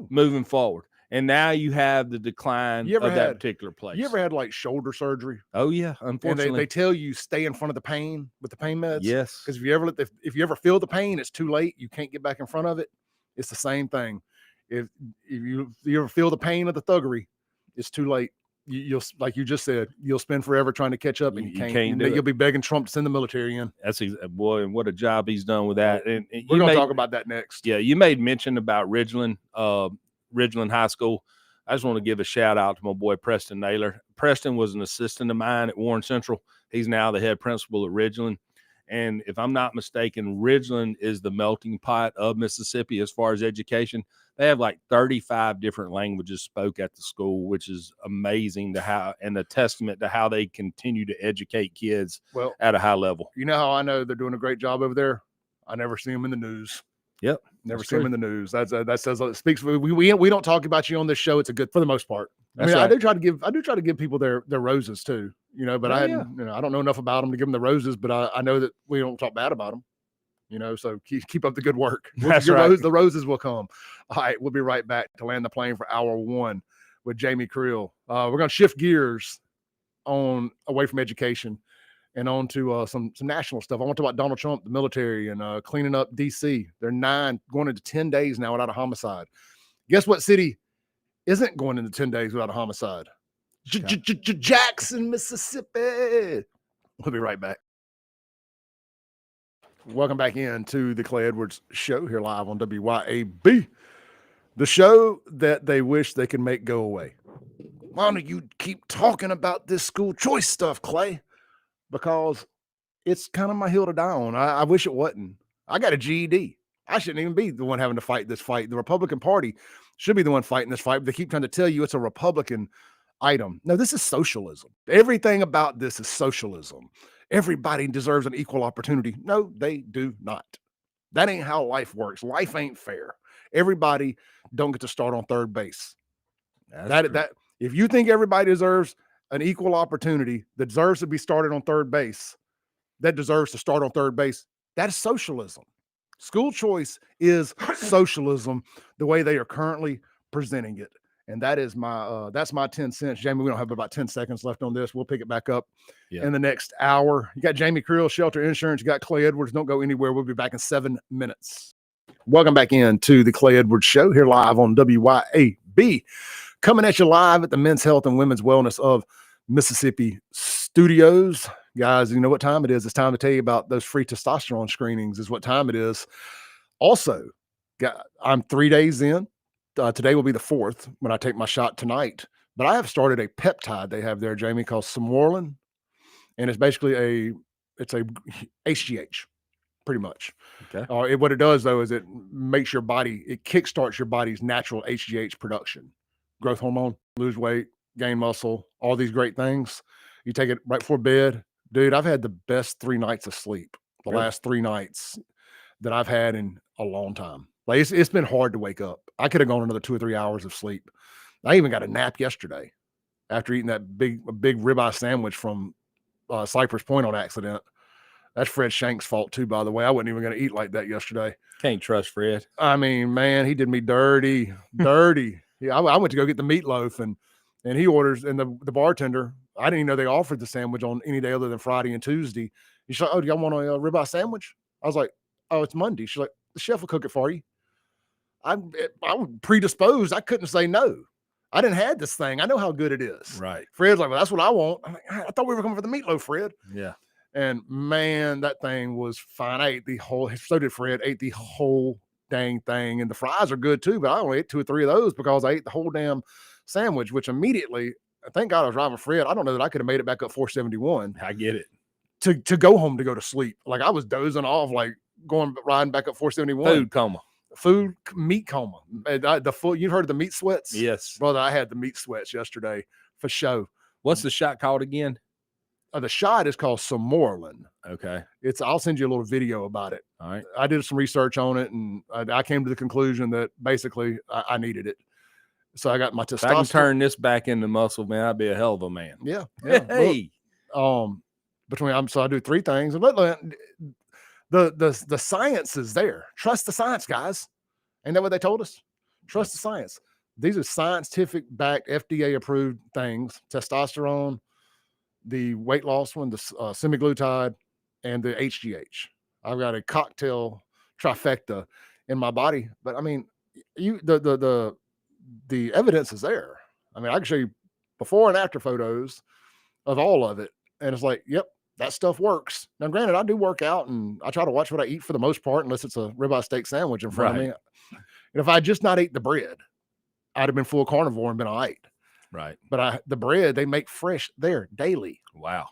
moving forward. And now you have the decline of that particular place. You ever had like shoulder surgery? Oh yeah. Unfortunately. And they tell you stay in front of the pain with the pain meds. Yes. Because if you ever feel the pain, it's too late. You can't get back in front of it. It's the same thing. If you ever feel the pain of the thuggery, it's too late. You'll, like you just said, you'll spend forever trying to catch up, and you can't. You'll be begging Trump to send the military in. That's boy, what a job he's done with that. And we're going to talk about that next. Yeah, you made mention about Ridgeland High School. I just want to give a shout out to my boy Preston Naylor. Preston was an assistant of mine at Warren Central. He's now the head principal at Ridgeland. And if I'm not mistaken, Ridgeland is the melting pot of Mississippi as far as education. They have like 35 different languages spoke at the school, which is amazing and a testament to how they continue to educate kids at a high level. You know how I know they're doing a great job over there? I never see them in the news. Yep. Never see them in the news. That says it speaks. We don't talk about you on this show. It's a good for the most part. I mean, right. I do try to give people their roses too, you know, but I don't know enough about them to give them the roses, but I know that we don't talk bad about them, you know, so keep up the good work. That's right. The roses will come. All right. We'll be right back to land the plane for hour 1 with Jamie Creel. We're going to shift gears away from education and on to some national stuff. I want to talk about Donald Trump, the military, and cleaning up D.C. They're going into 10 days now without a homicide. Guess what city isn't going into 10 days without a homicide? Jackson, Mississippi. We'll be right back. Welcome back into the Clay Edwards Show here live on WYAB, the show that they wish they could make go away. Why don't you keep talking about this school choice stuff, Clay? Because it's kind of my hill to die on. I wish it wasn't. I got a GED. I shouldn't even be the one having to fight this fight. The Republican Party should be the one fighting this fight, but they keep trying to tell you it's a Republican item. No, this is socialism. Everything about this is socialism. Everybody deserves an equal opportunity. No, they do not. That ain't how life works. Life ain't fair. Everybody don't get to start on third base. That if you think everybody deserves an equal opportunity that deserves to be started on third base, that deserves to start on third base, that is socialism. School choice is socialism the way they are currently presenting it. And that is that's my 10 cents. Jamie, we don't have about 10 seconds left on this. We'll pick it back up in the next hour. You got Jamie Creel, Shelter Insurance. You got Clay Edwards. Don't go anywhere. We'll be back in 7 minutes. Welcome back into the Clay Edwards Show here live on WYAB. Coming at you live at the Men's Health and Women's Wellness of Mississippi Studios. Guys, you know what time it is. It's time to tell you about those free testosterone screenings is what time it is. Also, I'm 3 days in. Today will be the 4th when I take my shot tonight. But I have started a peptide they have there, Jamie, called Simorlin. And it's basically it's a HGH, pretty much. Okay. What it does, though, is it makes it kickstarts your body's natural HGH production. Growth hormone, lose weight, gain muscle, all these great things. You take it right before bed. Dude, I've had the best 3 nights of sleep, last 3 nights that I've had in a long time. Like it's been hard to wake up. I could have gone another 2 or 3 hours of sleep. I even got a nap yesterday after eating that big ribeye sandwich from Cypress Point on accident. That's Fred Shank's fault too, by the way. I wasn't even going to eat like that yesterday. Can't trust Fred. I mean, man, he did me dirty. Yeah, I went to go get the meatloaf and he orders, and the bartender, I didn't even know they offered the sandwich on any day other than Friday and Tuesday. She's like, "Oh, do y'all want a ribeye sandwich?" I was like, "Oh, it's Monday." She's like, the chef will cook it for you. I'm predisposed. I couldn't say no. I didn't have this thing. I know how good it is. Right. Fred's like, well, that's what I want. I'm like, I thought we were coming for the meatloaf, Fred. Yeah. And man, that thing was fine. I ate the whole, so did Fred, ate the whole dang thing. And the fries are good too, but I only ate 2 or 3 of those because I ate the whole damn sandwich, which immediately, thank God I was driving Fred. I don't know that I could have made it back up 471. I get it. To go home to go to sleep. Like I was dozing off, like riding back up 471. Food, meat coma. You've heard of the meat sweats? Yes. Brother, I had the meat sweats yesterday for show. What's the shot called again? The shot is called Sumorlin. Okay. I'll send you a little video about it. All right. I did some research on it, and I came to the conclusion that basically I needed it. So I got my testosterone. If I can turn this back into muscle, man, I'd be a hell of a man. Yeah. Hey. So I do 3 things. And the science is there. Trust the science, guys. Ain't that what they told us? Trust the science. These are scientific backed, FDA approved things. Testosterone, the weight loss one, the semaglutide, and the HGH. I've got a cocktail trifecta in my body. But I mean, the evidence is there. I mean, I can show you before and after photos of all of it. And it's like, yep, that stuff works. Now, granted, I do work out and I try to watch what I eat for the most part, unless it's a ribeye steak sandwich in front of me. And if I had just not ate the bread, I'd have been full carnivore and been all right. Right. But the bread, they make fresh there daily. Wow.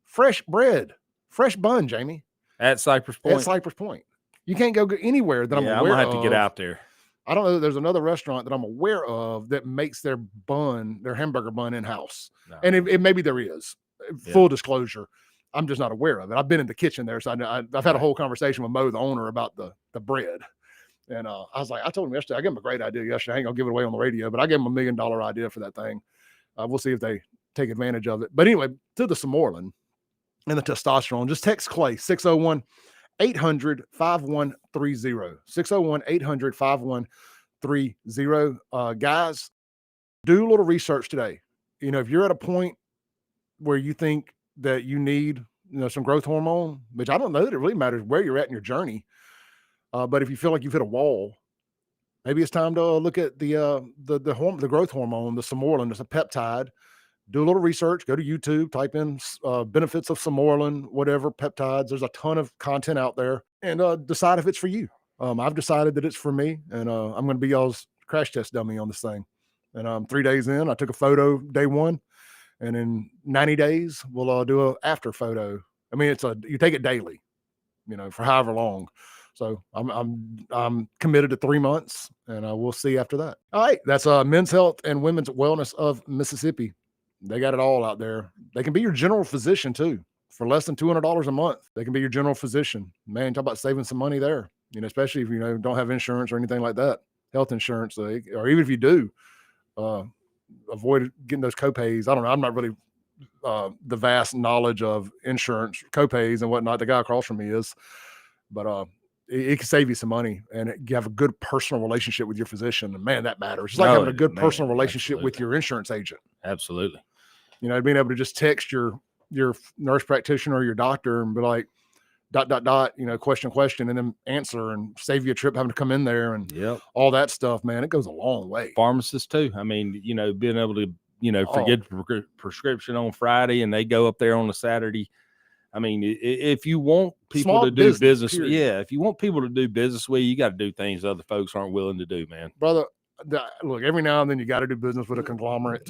Fresh bread, fresh bun, Jamie. At Cypress Point. At Cypress Point. You can't go anywhere that I'm aware of. I'm going to have to get out there. I don't know. There's another restaurant that I'm aware of that makes their hamburger bun in-house. No. And it maybe there is. Full disclosure, I'm just not aware of it. I've been in the kitchen there, so I've had a whole conversation with Mo, the owner, about the bread. And I was like, I told him yesterday, I gave him a great idea yesterday. I ain't gonna give it away on the radio, but I gave him $1 million idea for that thing. We'll see if they take advantage of it. But anyway, to the Sumorlin and the testosterone, just text Clay 601-800-5130. 601-800-5130. Guys, do a little research today. You know, if you're at a point where you think that you need, some growth hormone, which I don't know that it really matters where you're at in your journey. But if you feel like you've hit a wall, maybe it's time to look at the growth hormone, the Sumorlin. It's a peptide. Do a little research. Go to YouTube. Type in benefits of Sumorlin, whatever peptides. There's a ton of content out there, and decide if it's for you. I've decided that it's for me, and I'm going to be y'all's crash test dummy on this thing. And 3 days in, I took a photo day 1, and in 90 days we'll do a after photo. I mean, you take it daily, for however long. So I'm committed to 3 months, and we'll see after that. All right, that's Men's Health and Women's Wellness of Mississippi. They got it all out there. They can be your general physician too for less than $200 a month. They can be your general physician. Man, talk about saving some money there. Especially if you don't have insurance or anything like that, health insurance, or even if you do, avoid getting those copays. I don't know. I'm not really the vast knowledge of insurance copays and whatnot. The guy across from me is, but it can save you some money, and you have a good personal relationship with your physician. And man, that matters. It's like having a good personal relationship with your insurance agent. Absolutely. Being able to just text your nurse practitioner or your doctor and be like, ... question, and then answer, and save you a trip having to come in there and all that stuff, man. It goes a long way. Pharmacists too. I mean, being able to, forget prescription on Friday and they go up there on a Saturday. I mean, if you want people to do business, if you want people to do business with you, got to do things other folks aren't willing to do, man. Brother, look, every now and then you got to do business with a conglomerate.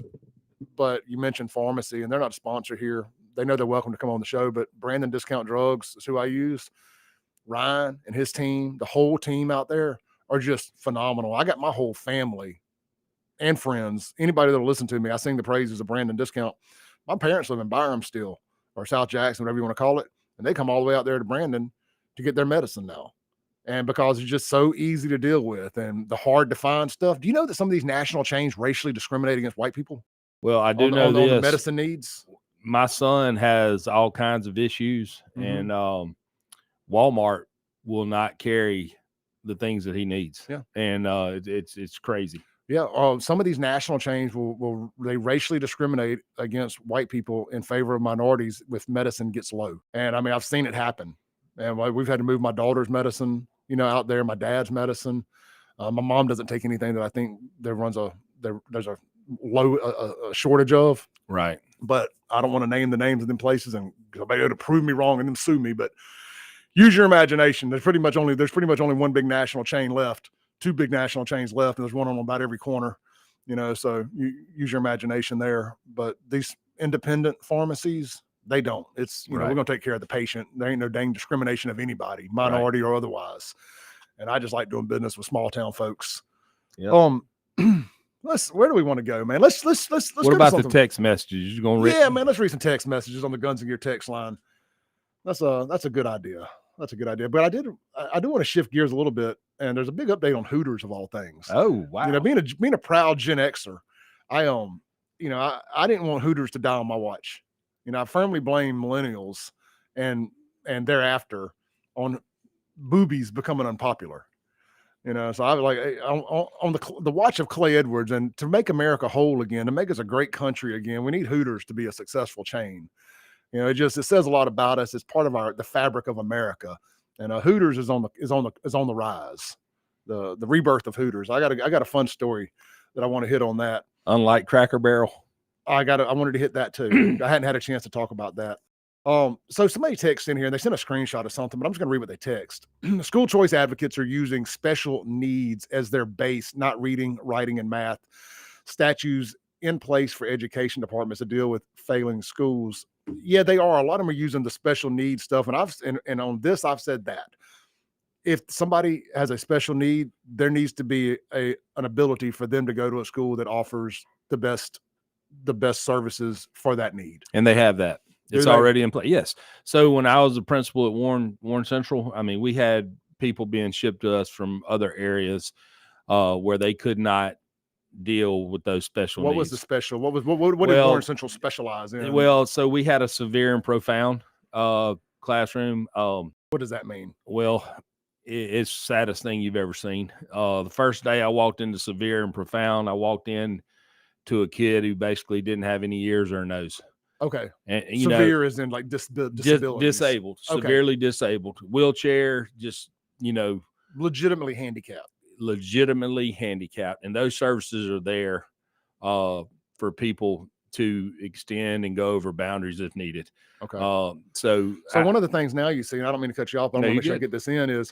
But you mentioned pharmacy, and they're not a sponsor here. They know they're welcome to come on the show, but Brandon Discount Drugs is who I use. Ryan and his team, the whole team out there are just phenomenal. I got my whole family and friends, anybody that'll listen to me, I sing the praises of Brandon Discount. My parents live in Byram still, or South Jackson, whatever you want to call it. And they come all the way out there to Brandon to get their medicine now. And because it's just so easy to deal with and the hard to find stuff. Do you know that some of these national chains racially discriminate against white people? Well, I do know this. The medicine needs. My son has all kinds of issues, and Walmart will not carry the things that he needs. Yeah. And it's crazy. Yeah. Some of these national chains they racially discriminate against white people in favor of minorities if medicine gets low. And I mean, I've seen it happen. And we've had to move my daughter's medicine out there. My dad's medicine. My mom doesn't take anything that I think there's a shortage of. Right. But I don't want to name the names of them places, and somebody able to prove me wrong and then sue me. But use your imagination. There's pretty much only one big national chain left, 2 big national chains left, and there's one on about every corner. So you use your imagination there. But these independent pharmacies, they don't. It's we're going to take care of the patient. There ain't no dang discrimination of anybody, minority or otherwise. And I just like doing business with small town folks. Yeah. Where do we want to go, man? Let's what about the text messages? You're gonna read? Yeah, man, let's read some text messages on the Guns and Gear text line. That's a good idea. That's a good idea. But I do want to shift gears a little bit, and there's a big update on Hooters of all things. Oh, wow. Being a proud Gen Xer, I didn't want Hooters to die on my watch. I firmly blame millennials and thereafter on boobies becoming unpopular. So I was like, on the watch of Clay Edwards, and to make America whole again, to make us a great country again, we need Hooters to be a successful chain. It says a lot about us. It's part of the fabric of America, and Hooters is on the rise. The rebirth of Hooters. I got a fun story that I want to hit on that. Unlike Cracker Barrel, I wanted to hit that too. I hadn't had a chance to talk about that. So somebody texts in here and they sent a screenshot of something, but I'm just going to read what they text. School choice advocates are using special needs as their base, not reading, writing, and math. Statutes in place for education departments to deal with failing schools. Yeah, they are. A lot of them are using the special needs stuff. And on this, I've said that if somebody has a special need, there needs to be an ability for them to go to a school that offers the best services for that need. And they have that. It's already in place. Yes. So when I was a principal at Warren Central, I mean, we had people being shipped to us from other areas where they could not deal with those special needs. What was the special? What did Warren Central specialize in? Well, so we had a severe and profound classroom. What does that mean? Well, it's the saddest thing you've ever seen. The first day I walked into severe and profound, I walked in to a kid who basically didn't have any ears or a nose. Okay. And severe is in like disability. Disabled, severely disabled, wheelchair, just, legitimately handicapped. And those services are there for people to extend and go over boundaries if needed. Okay. So one of the things now you see, and I don't mean to cut you off, but I want to make sure I get this in, is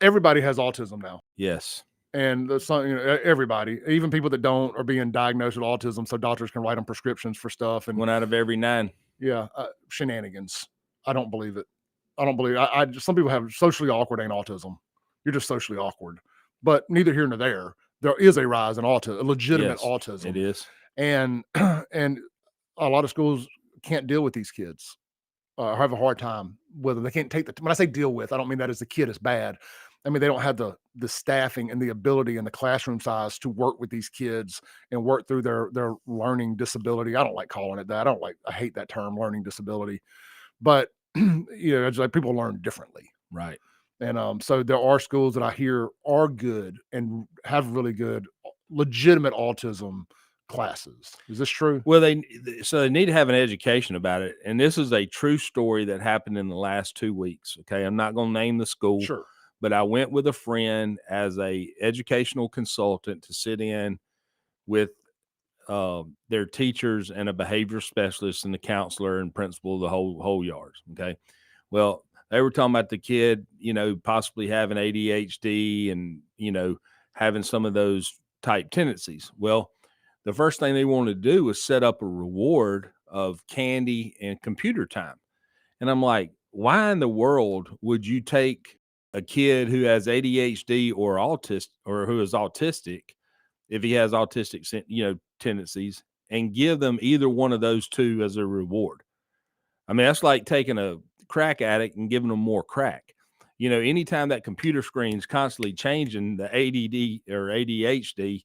everybody has autism now. Yes. And everybody, even people that don't, are being diagnosed with autism, so doctors can write them prescriptions for stuff. And 1 out of every 9. Yeah, shenanigans. I don't believe it. Some people have socially awkward ain't autism. You're just socially awkward. But neither here nor there. There is a rise in autism, legitimate autism. It is, and a lot of schools can't deal with these kids. Or have a hard time with them. They can't take when I say deal with, I don't mean that as the kid is bad. I mean, they don't have the staffing and the ability and the classroom size to work with these kids and work through their learning disability. I don't like calling it that. I hate that term, learning disability. But it's like people learn differently. Right. And so there are schools that I hear are good and have really good, legitimate autism classes. Is this true? Well, they need to have an education about it. And this is a true story that happened in the last 2 weeks. Okay. I'm not going to name the school. Sure. But I went with a friend as a educational consultant to sit in with their teachers and a behavior specialist and the counselor and principal, the whole yards. Okay. Well, they were talking about the kid, possibly having ADHD and, having some of those type tendencies. Well, the first thing they wanted to do was set up a reward of candy and computer time. And I'm like, why in the world would you take a kid who has ADHD or who is autistic, if he has autistic, tendencies, and give them either one of those two as a reward? I mean, that's like taking a crack addict and giving them more crack. Anytime that computer screen's constantly changing, the ADD or ADHD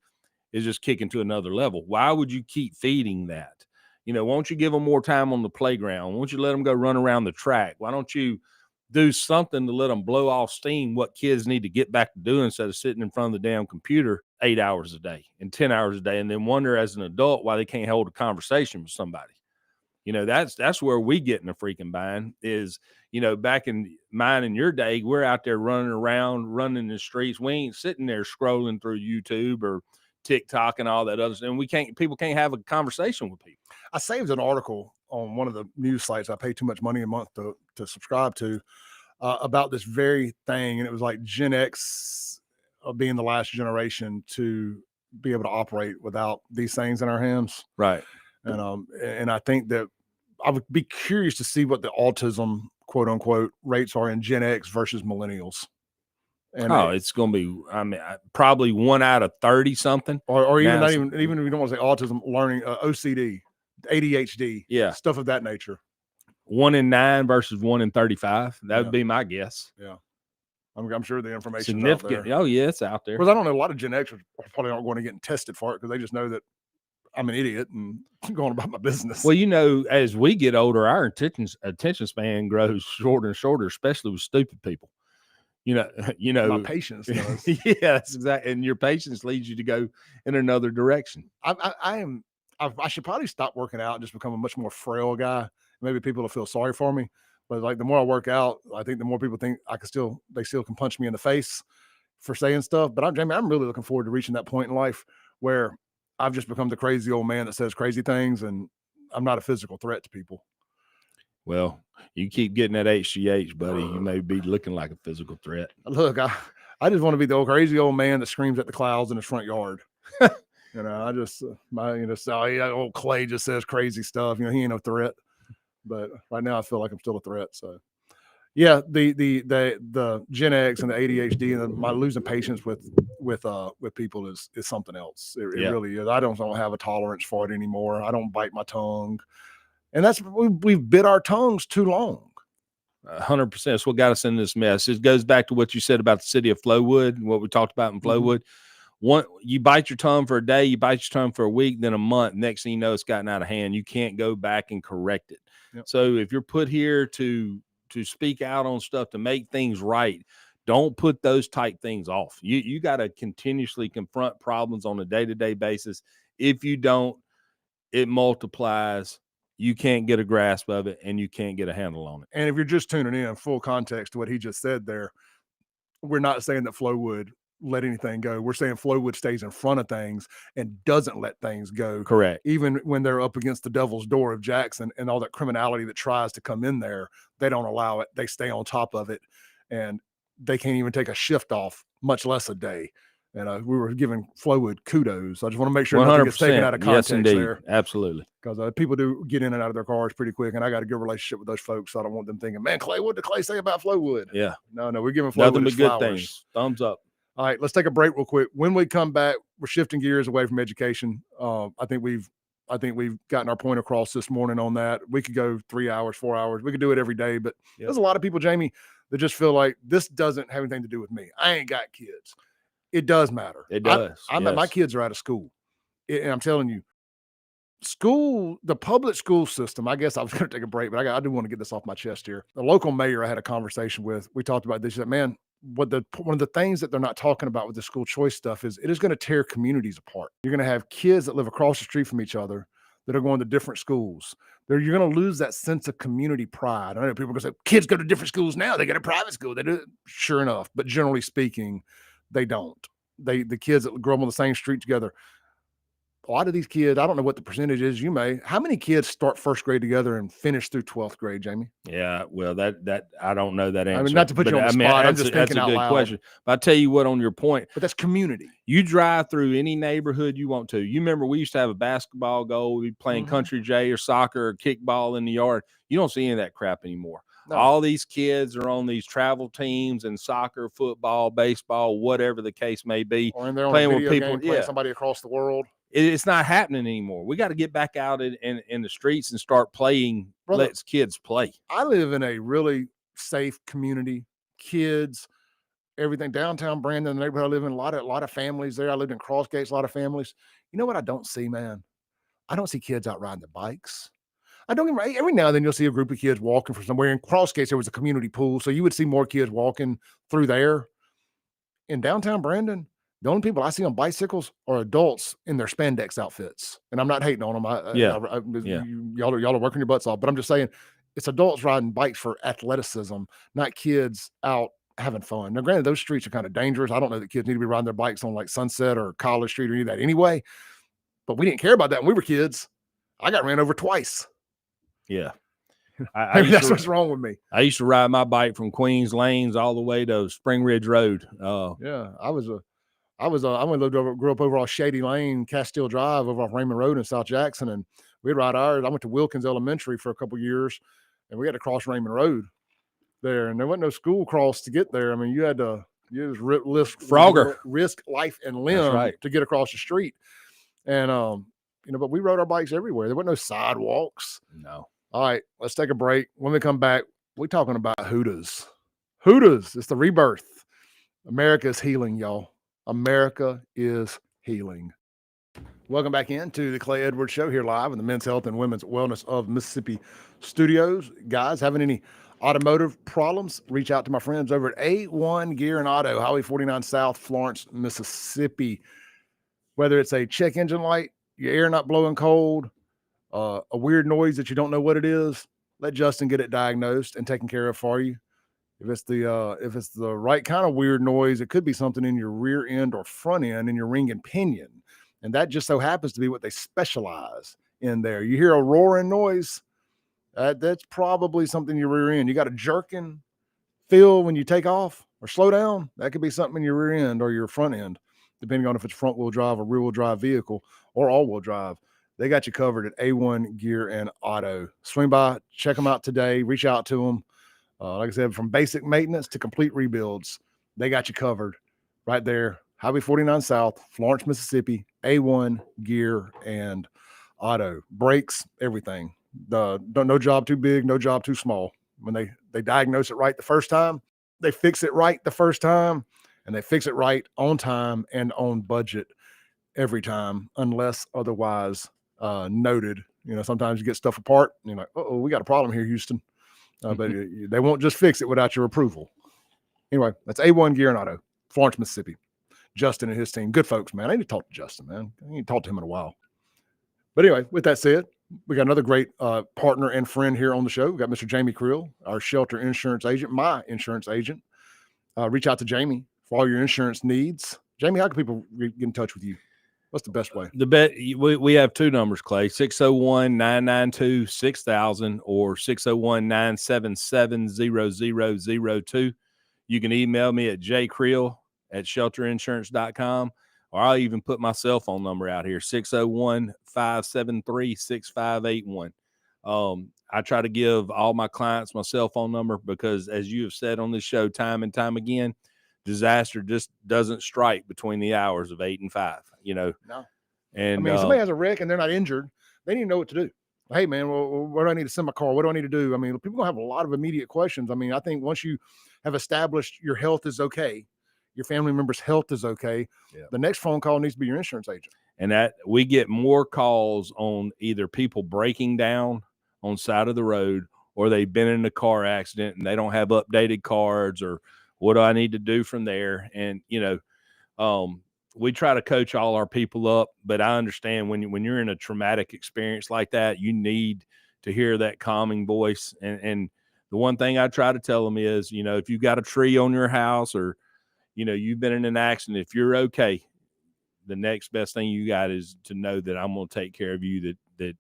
is just kicking to another level. Why would you keep feeding that? Won't you give them more time on the playground? Won't you let them go run around the track? Why don't you do something to let them blow off steam, what kids need to get back to doing instead of sitting in front of the damn computer 8 hours a day and 10 hours a day, and then wonder as an adult why they can't hold a conversation with somebody. That's where we get in a freaking bind is, You know, back in mine and your day, we're out there running around, running the streets. We ain't sitting there scrolling through YouTube or TikTok and all that other stuff. And people can't have a conversation with people. I saved an article on one of the news sites I pay too much money a month to subscribe to about this very thing. And it was like Gen X being the last generation to be able to operate without these things in our hands. Right. And I think that I would be curious to see what the autism, quote unquote, rates are in Gen X versus millennials. And it's going to be, I mean, probably 1 out of 30 something. Or even not even if you don't want to say autism, learning, OCD, ADHD, yeah, stuff of that nature. 1 in 9 versus 1 in 35. That would be my guess. Yeah. I'm sure the information significant. Out there. Oh yeah, it's out there. Because I don't know, a lot of Gen Xers probably aren't going to get tested for it because they just know that I'm an idiot and going about my business. Well, you know, as we get older, our attention span grows shorter and shorter, especially with stupid people. You know, my patience does. Yeah, that's exactly. And your patience leads you to go in another direction. I should probably stop working out and just become a much more frail guy. Maybe people will feel sorry for me. But like the more I work out, I think the more people think they still can punch me in the face for saying stuff. But Jamie, I'm really looking forward to reaching that point in life where I've just become the crazy old man that says crazy things and I'm not a physical threat to people. Well, you keep getting that HGH, buddy. You may be looking like a physical threat. Look, I just want to be the old crazy old man that screams at the clouds in his front yard. You know, I just, old Clay just says crazy stuff. You know, he ain't no threat. But right now I feel like I'm still a threat. So yeah, the Gen X and the ADHD and my losing patience with people is something else. It really is. I don't have a tolerance for it anymore. I don't bite my tongue. And that's, we've bit our tongues too long. 100%. That's what got us in this mess. It goes back to what you said about the city of Flowood and what we talked about in Flowood. You bite your tongue for a day, you bite your tongue for a week, then a month. Next thing you know, it's gotten out of hand. You can't go back and correct it. Yep. So if you're put here to speak out on stuff to make things right, don't put those type things off. You got to continuously confront problems on a day-to-day basis. If you don't, it multiplies. You can't get a grasp of it and you can't get a handle on it. And if you're just tuning in, full context to what he just said there, we're not saying that Flowood let anything go. We're saying Flowood stays in front of things and doesn't let things go. Correct. Even when they're up against the devil's door of Jackson and all that criminality that tries to come in there, they don't allow it. They stay on top of it and they can't even take a shift off, much less a day. And we were giving Flowood kudos. I just want to make sure nothing gets taken out of context. Yes, indeed. There. Absolutely. Because people do get in and out of their cars pretty quick, and I got a good relationship with those folks. So I don't want them thinking, man, Clay, what did Clay say about Flowood? Yeah. No, we're giving Flowood nothing but good flowers. Things. Thumbs up. All right, let's take a break real quick. When we come back, we're shifting gears away from education. I think we've gotten our point across this morning on that. We could go 3 hours, 4 hours. We could do it every day, but there's a lot of people, Jamie, that just feel like this doesn't have anything to do with me. I ain't got kids. It does matter. It does. My kids are out of school. And I'm telling you, the public school system, I guess I was going to take a break, but I do want to get this off my chest here. The local mayor I had a conversation with, we talked about this. He said, man, one of the things that they're not talking about with the school choice stuff is it is going to tear communities apart. You're going to have kids that live across the street from each other that are going to different schools. You're going to lose that sense of community pride. I know people are going to say, kids go to different schools now. They go to private school. They do it. Sure enough. But generally speaking, they don't. The kids that grow up on the same street together, a lot of these kids, I don't know what the percentage is. How many kids start first grade together and finish through 12th grade, Jamie? Yeah, well, that I don't know that answer. I mean, not to put you on the spot. I'm just thinking out loud. That's a good question. But I tell you what, on your point, but that's community. You drive through any neighborhood you want to. You remember we used to have a basketball goal. We'd be playing country J or soccer or kickball in the yard. You don't see any of that crap anymore. No. All these kids are on these travel teams and soccer, football, baseball, whatever the case may be. Or they're playing with people, playing somebody across the world. It's not happening anymore. We got to get back out in the streets and start playing. Brother, let kids play. I live in a really safe community. Kids, everything. Downtown Brandon, the neighborhood I live in, a lot of families there. I lived in Crossgates, a lot of families. You know what I don't see, man? I don't see kids out riding their bikes. I don't get every now and then you'll see a group of kids walking from somewhere. In Crossgates, there was a community pool, so you would see more kids walking through there. In downtown Brandon, the only people I see on bicycles are adults in their spandex outfits, and I'm not hating on them. Y'all are working your butts off, but I'm just saying, it's adults riding bikes for athleticism, not kids out having fun. Now, granted, those streets are kind of dangerous. I don't know that kids need to be riding their bikes on like Sunset or College Street or any of that anyway, but we didn't care about that when we were kids. I got ran over twice. Yeah. Maybe that's what's wrong with me. I used to ride my bike from Queens Lanes all the way to Spring Ridge Road. Yeah, I grew up over off Shady Lane, Castile Drive, over off Raymond Road in South Jackson, and we'd ride ours. I went to Wilkins Elementary for a couple years, and we had to cross Raymond Road there, and there wasn't no school cross to get there. I mean, you had to risk life and limb to get across the street, and but we rode our bikes everywhere. There wasn't no sidewalks. No. All right, let's take a break. When we come back, we're talking about Hooters. Hooters, it's the rebirth. America is healing, y'all. America is healing. Welcome back into the Clay Edwards Show here live in the Men's Health and Women's Wellness of Mississippi studios. Guys, having any automotive problems, reach out to my friends over at A1 Gear and Auto, Highway 49 South, Florence, Mississippi. Whether it's a check engine light, your air not blowing cold, a weird noise that you don't know what it is, let Justin get it diagnosed and taken care of for you. If it's the right kind of weird noise, it could be something in your rear end or front end in your ring and pinion. And that just so happens to be what they specialize in there. You hear a roaring noise, that's probably something in your rear end. You got a jerking feel when you take off or slow down, that could be something in your rear end or your front end, depending on if it's front wheel drive or rear wheel drive vehicle or all wheel drive. They got you covered at A1 Gear and Auto. Swing by, check them out today, reach out to them. Like I said, from basic maintenance to complete rebuilds, they got you covered right there. Highway 49 South, Florence, Mississippi, A1 Gear and Auto. Brakes, everything. No job too big, no job too small. When they diagnose it right the first time, they fix it right the first time, and they fix it right on time and on budget every time, unless otherwise noted. Sometimes you get stuff apart, and you're like, uh-oh, we got a problem here, Houston. But they won't just fix it without your approval. Anyway, that's A1 Gear and Auto, Florence, Mississippi. Justin and his team, good folks, man. I need to talk to Justin, man. I need to talk to him in a while. But anyway, with that said, we got another great partner and friend here on the show. We got Mr. Jamie Creel, our shelter insurance agent, my insurance agent. Reach out to Jamie for all your insurance needs. Jamie, how can people get in touch with you? What's the best way? We have two numbers, Clay, 601-992-6000 or 601-977-0002. You can email me at jcreel@shelterinsurance.com, or I'll even put my cell phone number out here, 601-573-6581. I try to give all my clients my cell phone number because, as you have said on this show time and time again, disaster just doesn't strike between the hours of 8 and 5, No. And somebody has a wreck and they're not injured, they need to know what to do. Hey, man, well, where do I need to send my car? What do I need to do? I mean, people have a lot of immediate questions. I mean, I think once you have established your health is okay, your family member's health is okay, the next phone call needs to be your insurance agent. And that we get more calls on either people breaking down on side of the road, or they've been in a car accident and they don't have updated cards, or what do I need to do from there? And, we try to coach all our people up, but I understand when you're in a traumatic experience like that, you need to hear that calming voice. And the one thing I try to tell them is, if you've got a tree on your house, or, you've been in an accident, if you're okay, the next best thing you got is to know that I'm going to take care of you, that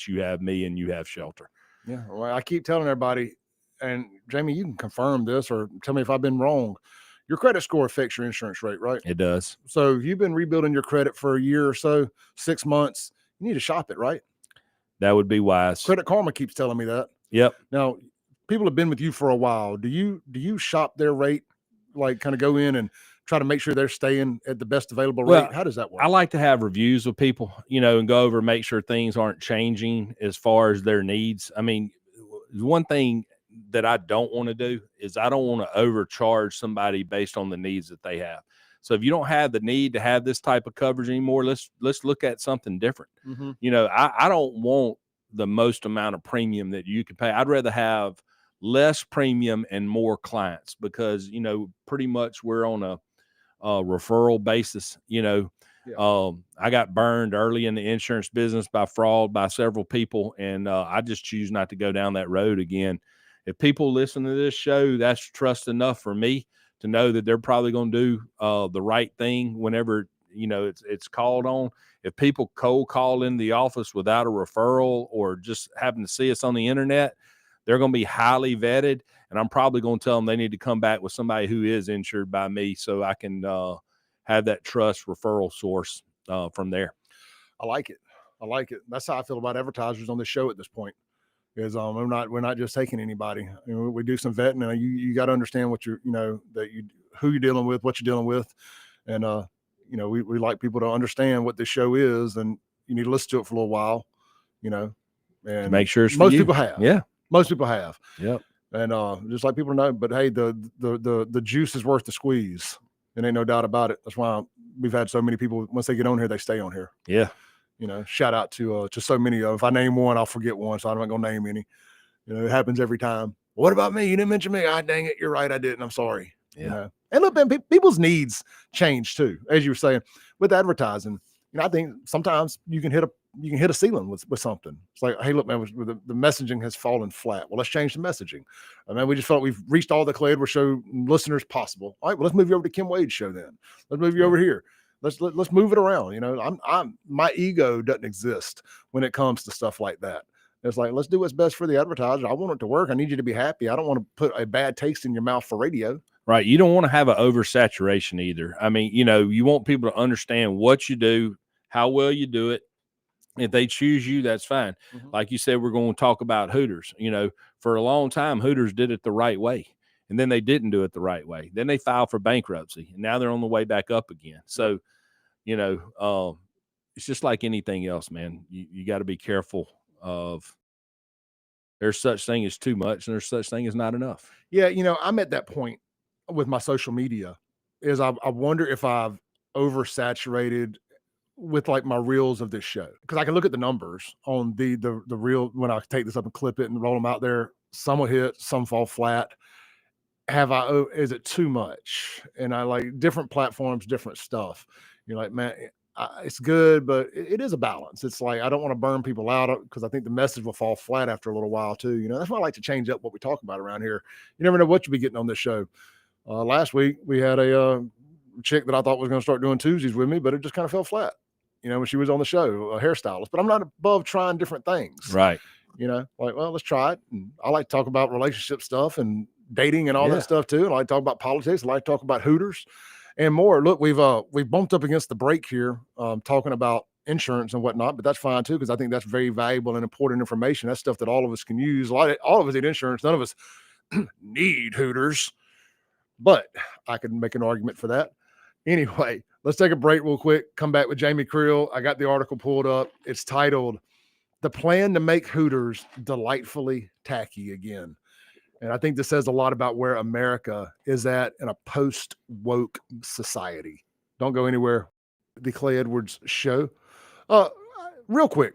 you have me and you have shelter. Yeah. Well, I keep telling everybody, and Jamie, you can confirm this or tell me if I've been wrong. Your credit score affects your insurance rate, right? It does. So if you've been rebuilding your credit for a year or so, 6 months, you need to shop it, right? That would be wise. Credit Karma keeps telling me that. Yep. Now, people have been with you for a while. Do you shop their rate, like kind of go in and try to make sure they're staying at the best available rate? How does that work? I like to have reviews with people, and go over, make sure things aren't changing as far as their needs. I mean, one thing that I don't want to do is I don't want to overcharge somebody based on the needs that they have. So if you don't have the need to have this type of coverage anymore, let's look at something different. Mm-hmm. I don't want the most amount of premium that you can pay. I'd rather have less premium and more clients, because, pretty much we're on a referral basis, Yeah. I got burned early in the insurance business by fraud by several people, and I just choose not to go down that road again. If people listen to this show, that's trust enough for me to know that they're probably going to do the right thing whenever, you know, it's called on. If people cold call in the office without a referral or just happen to see us on the internet, they're going to be highly vetted, and I'm probably going to tell them they need to come back with somebody who is insured by me so I can have that trust referral source from there. I like it. I like it. That's how I feel about advertisers on this show at this point. Is we're not just taking anybody. You know, we do some vetting, and you got to understand what you're, you know, who you're dealing with, what you're dealing with, and you know, we like people to understand what this show is, and you need to listen to it for a little while, you know, and to make sure it's most people have. Yeah, most people have. Yep. And just like people know, but hey, the juice is worth the squeeze. And ain't no doubt about it. That's why we've had so many people, once they get on here, they stay on here. Yeah. You know, shout out to so many. If I name one, I'll forget one, so I'm not gonna name any. You know, it happens every time. What about me? You didn't mention me. Ah, dang it, you're right, I didn't. I'm sorry. Yeah. You know? And look, man, people's needs change too, as you were saying with advertising. You know, I think sometimes you can hit a ceiling with something. It's like, hey, look, man, the messaging has fallen flat. Well, let's change the messaging. I mean, we just felt we've reached all the Clay Edwards Show listeners possible. All right, well, let's move you over to Kim Wade's show then. Let's move you over here. Let's move it around. You know, my ego doesn't exist when it comes to stuff like that. It's like, let's do what's best for the advertiser. I want it to work. I need you to be happy. I don't want to put a bad taste in your mouth for radio. Right. You don't want to have an oversaturation either. I mean, you know, you want people to understand what you do, how well you do it. If they choose you, that's fine. Mm-hmm. Like you said, we're going to talk about Hooters. You know, for a long time, Hooters did it the right way. And then they didn't do it the right way. Then they filed for bankruptcy. And now they're on the way back up again. So, you know, it's just like anything else, man. You got to be careful of there's such thing as too much and there's such thing as not enough. Yeah, you know, I'm at that point with my social media is I wonder if I've oversaturated with like my reels of this show, because I can look at the numbers on the reel when I take this up and clip it and roll them out there. Some will hit, some fall flat. Is it too much? And I like different platforms, different stuff. You're like, man, it's good, but it is a balance. It's like, I don't want to burn people out because I think the message will fall flat after a little while too. You know, that's why I like to change up what we talk about around here. You never know what you'll be getting on this show. Last week we had a chick that I thought was going to start doing Tuesdays with me, but it just kind of fell flat. You know, when she was on the show, a hairstylist, but I'm not above trying different things. Right. You know, like, well, let's try it. And I like to talk about relationship stuff and dating and all that stuff too. And I like to talk about politics. I like to talk about Hooters and more. Look, we've bumped up against the break here, talking about insurance and whatnot, but that's fine too, because I think that's very valuable and important information. That's stuff that all of us can use. All of us need insurance. None of us need Hooters, but I could make an argument for that. Anyway, let's take a break real quick. Come back with Jamie Creel. I got the article pulled up. It's titled "The Plan to Make Hooters Delightfully Tacky Again." And I think this says a lot about where America is at in a post-woke society. Don't go anywhere. The Clay Edwards Show. Real quick,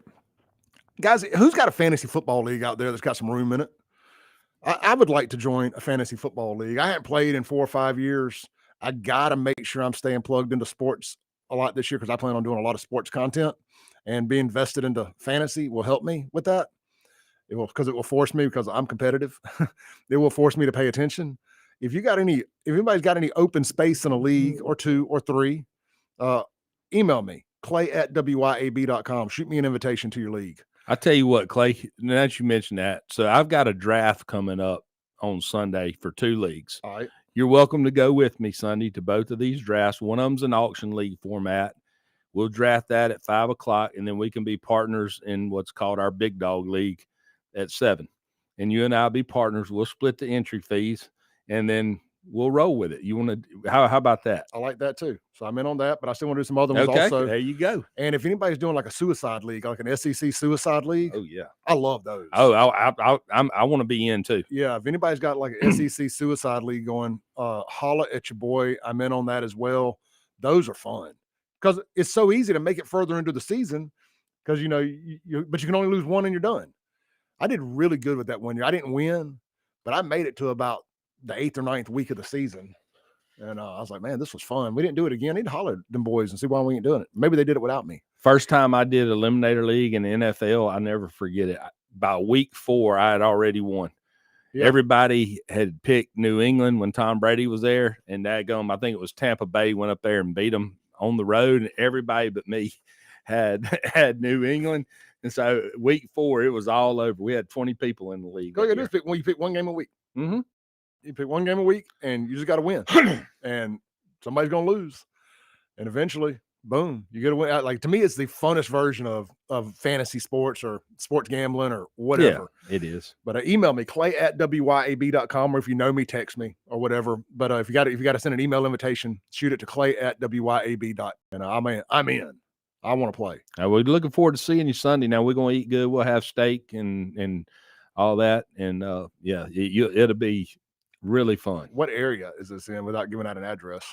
guys, who's got a fantasy football league out there that's got some room in it? I would like to join a fantasy football league. I haven't played in 4 or 5 years. I got to make sure I'm staying plugged into sports a lot this year because I plan on doing a lot of sports content, and being vested into fantasy will help me with that. It will force me, because I'm competitive. It will force me to pay attention. If anybody's got any open space in a league or 2 or 3, email me, clay@wyab.com. Shoot me an invitation to your league. I tell you what, Clay, now that you mentioned that, so I've got a draft coming up on Sunday for 2 leagues. All right. You're welcome to go with me Sunday to both of these drafts. One of them's an auction league format. We'll draft that at 5:00, and then we can be partners in what's called our big dog league at 7. And you and I'll be partners. We'll split the entry fees, and then we'll roll with it. You want to, how about that? I like that too. So I'm in on that, but I still want to do some other ones also. There you go. And if anybody's doing like a suicide league, like an SEC suicide league. Oh yeah. I love those. Oh, I want to be in too. Yeah. If anybody's got like an SEC suicide league going, holla at your boy. I'm in on that as well. Those are fun because it's so easy to make it further into the season because, you know, but you can only lose one and you're done. I did really good with that one year. I didn't win, but I made it to about the 8th or 9th week of the season. And I was like, man, this was fun. We didn't do it again. I need to holler at them boys and see why we ain't doing it. Maybe they did it without me. First time I did Eliminator League in the NFL, I never forget it. By week 4, I had already won. Yeah. Everybody had picked New England when Tom Brady was there, and daggum, I think it was Tampa Bay went up there and beat them on the road, and everybody but me had New England. And so week 4, it was all over. We had 20 people in the league. Go ahead, just pick one. You pick one game a week. Mm-hmm. You pick one game a week, and you just got to win. And somebody's gonna lose, and eventually, boom, you get a win. Like, to me, it's the funnest version of fantasy sports or sports gambling or whatever. Yeah, it is. But email me, clay@wyab.com, or if you know me, text me or whatever. But if you got to send an email invitation, shoot it to clay@wyab.com. And I'm in. I want to play. We're looking forward to seeing you Sunday. Now we're going to eat good. We'll have steak and all that. And it'll be really fun. What area is this in without giving out an address?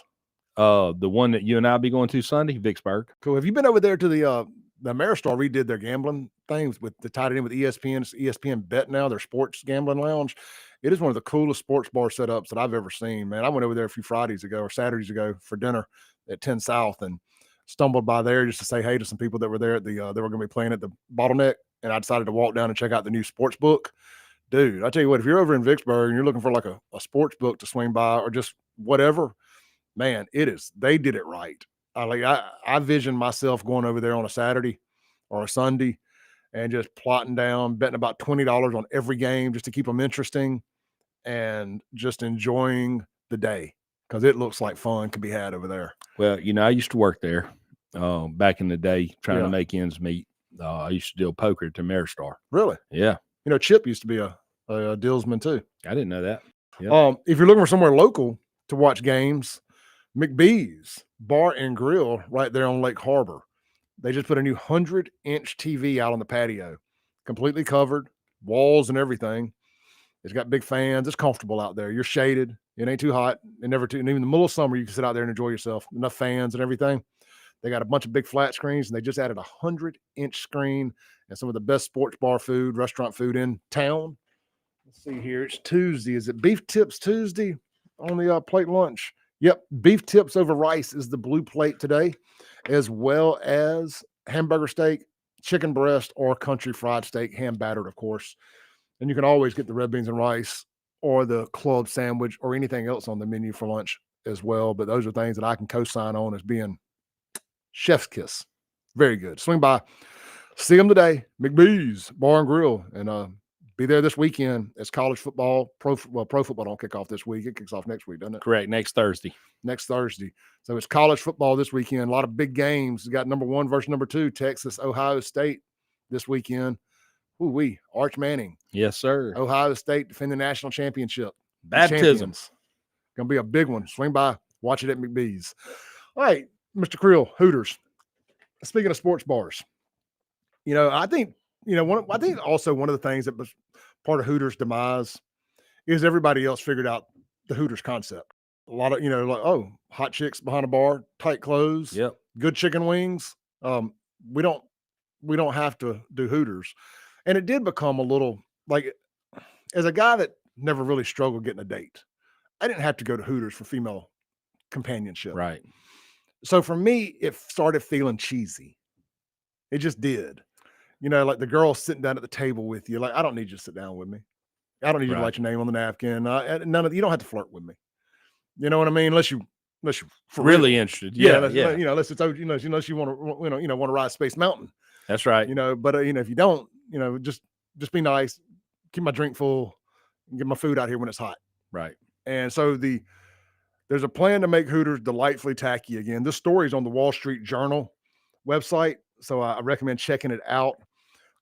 The one that you and I'll be going to Sunday, Vicksburg. Cool. Have you been over there to the Ameristar redid their gambling things with tied it in with ESPN? It's ESPN Bet now, their sports gambling lounge. It is one of the coolest sports bar setups that I've ever seen, man. I went over there a few Fridays ago or Saturdays ago for dinner at 10 South and stumbled by there just to say hey to some people that were there at the they were going to be playing at the Bottleneck, and I decided to walk down and check out the new sports book. Dude, I tell you what, if you're over in Vicksburg and you're looking for like a sports book to swing by or just whatever, man, they did it right. I vision myself going over there on a Saturday or a Sunday and just plotting down, betting about $20 on every game just to keep them interesting and just enjoying the day, because it looks like fun could be had over there. Well, I used to work there back in the day trying to make ends meet. I used to deal poker at the Ameristar. Really? Yeah. Chip used to be a dealsman too. I didn't know that. Yep. If you're looking for somewhere local to watch games, McBee's Bar and Grill right there on Lake Harbor. They just put a new 100-inch TV out on the patio, completely covered, walls and everything. It's got big fans. It's comfortable out there. You're shaded. It ain't too hot. And even in the middle of summer, you can sit out there and enjoy yourself. Enough fans and everything. They got a bunch of big flat screens, and they just added a 100-inch screen and some of the best sports bar food, restaurant food in town. Let's see here. It's Tuesday. Is it Beef Tips Tuesday on the plate lunch? Yep. Beef tips over rice is the blue plate today, as well as hamburger steak, chicken breast, or country fried steak, hand battered, of course. And you can always get the red beans and rice or the club sandwich or anything else on the menu for lunch as well. But those are things that I can co-sign on as being chef's kiss. Very good. Swing by, see them today, McBee's Bar and Grill, and be there this weekend as college football, pro football don't kick off this week. It kicks off next week, doesn't it? Correct. Next Thursday. So it's college football this weekend. A lot of big games. We got number 1 versus number 2, Texas, Ohio State this weekend. Ooh-wee, Arch Manning. Yes, sir. Ohio State defending the national championship. Baptisms. Going to be a big one. Swing by, watch it at McBee's. All right, Mr. Creel, Hooters. Speaking of sports bars, I think also one of the things that was part of Hooters' demise is everybody else figured out the Hooters concept. A lot of, hot chicks behind a bar, tight clothes, yep, good chicken wings. We don't have to do Hooters. And it did become a little like, as a guy that never really struggled getting a date, I didn't have to go to Hooters for female companionship. Right. So for me, it started feeling cheesy. It just did. Like the girl sitting down at the table with you. Like, I don't need you to sit down with me. I don't need you to write your name on the napkin. You don't have to flirt with me. You know what I mean? Unless you for really interested. Yeah. Unless it's unless you want to ride Space Mountain. That's right. But if you don't, just be nice, keep my drink full, and get my food out here when it's hot. Right. And so there's a plan to make Hooters delightfully tacky again. This story is on the Wall Street Journal website, so I recommend checking it out.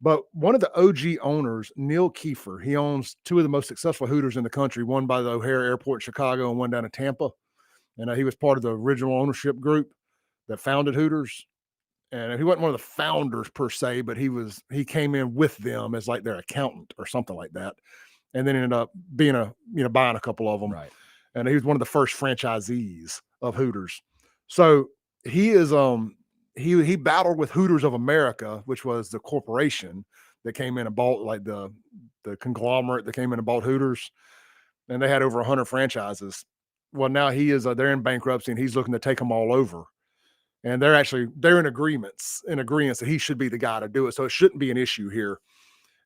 But one of the OG owners, Neil Kiefer, he owns 2 of the most successful Hooters in the country, one by the O'Hare Airport in Chicago and one down in Tampa. And he was part of the original ownership group that founded Hooters. And he wasn't one of the founders per se, but he came in with them as like their accountant or something like that. And then ended up being buying a couple of them. Right. And he was one of the first franchisees of Hooters. So he is, he battled with Hooters of America, which was the corporation that came in and bought, like the conglomerate that came in and bought Hooters. And they had over 100 franchises. Well, now he is. They're in bankruptcy, and he's looking to take them all over. And they're in agreement that he should be the guy to do it. So it shouldn't be an issue here.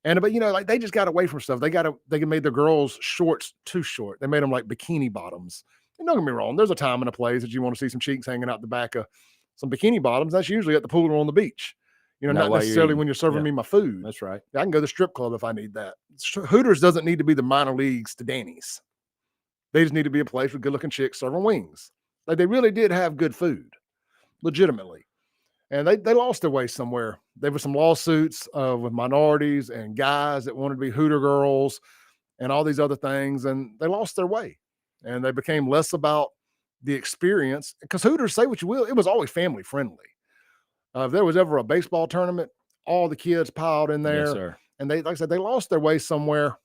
But like they just got away from stuff. They made the girls' shorts too short. They made them like bikini bottoms. And don't get me wrong, there's a time and a place that you want to see some cheeks hanging out the back of some bikini bottoms. That's usually at the pool or on the beach. Not necessarily when you're serving me my food. That's right. I can go to the strip club if I need that. Hooters doesn't need to be the minor leagues to Danny's. They just need to be a place with good-looking chicks serving wings. Like they really did have good food, legitimately. And they lost their way somewhere. There were some lawsuits with minorities and guys that wanted to be Hooter girls and all these other things, and they lost their way. And they became less about the experience, because Hooters, say what you will, it was always family friendly. If there was ever a baseball tournament, all the kids piled in there. Yes, sir. And like I said, they lost their way somewhere.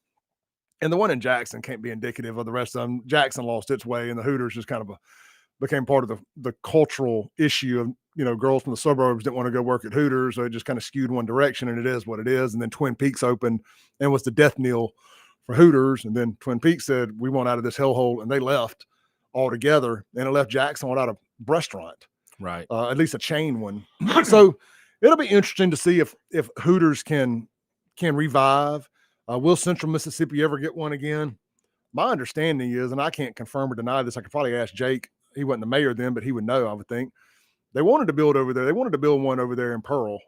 And the one in Jackson can't be indicative of the rest of them. Jackson lost its way, and the Hooters just kind of became part of the cultural issue of, girls from the suburbs didn't want to go work at Hooters. So it just kind of skewed one direction, and it is what it is. And then Twin Peaks opened and was the death knell for Hooters. And then Twin Peaks said, we want out of this hellhole, and they left altogether. And it left Jackson without a restaurant. Right. At least a chain one. So it'll be interesting to see if Hooters can revive. Will Central Mississippi ever get one again? My understanding is, and I can't confirm or deny this, I could probably ask Jake. He wasn't the mayor then, but he would know, I would think. They wanted to build over there. They wanted to build one over there in Pearl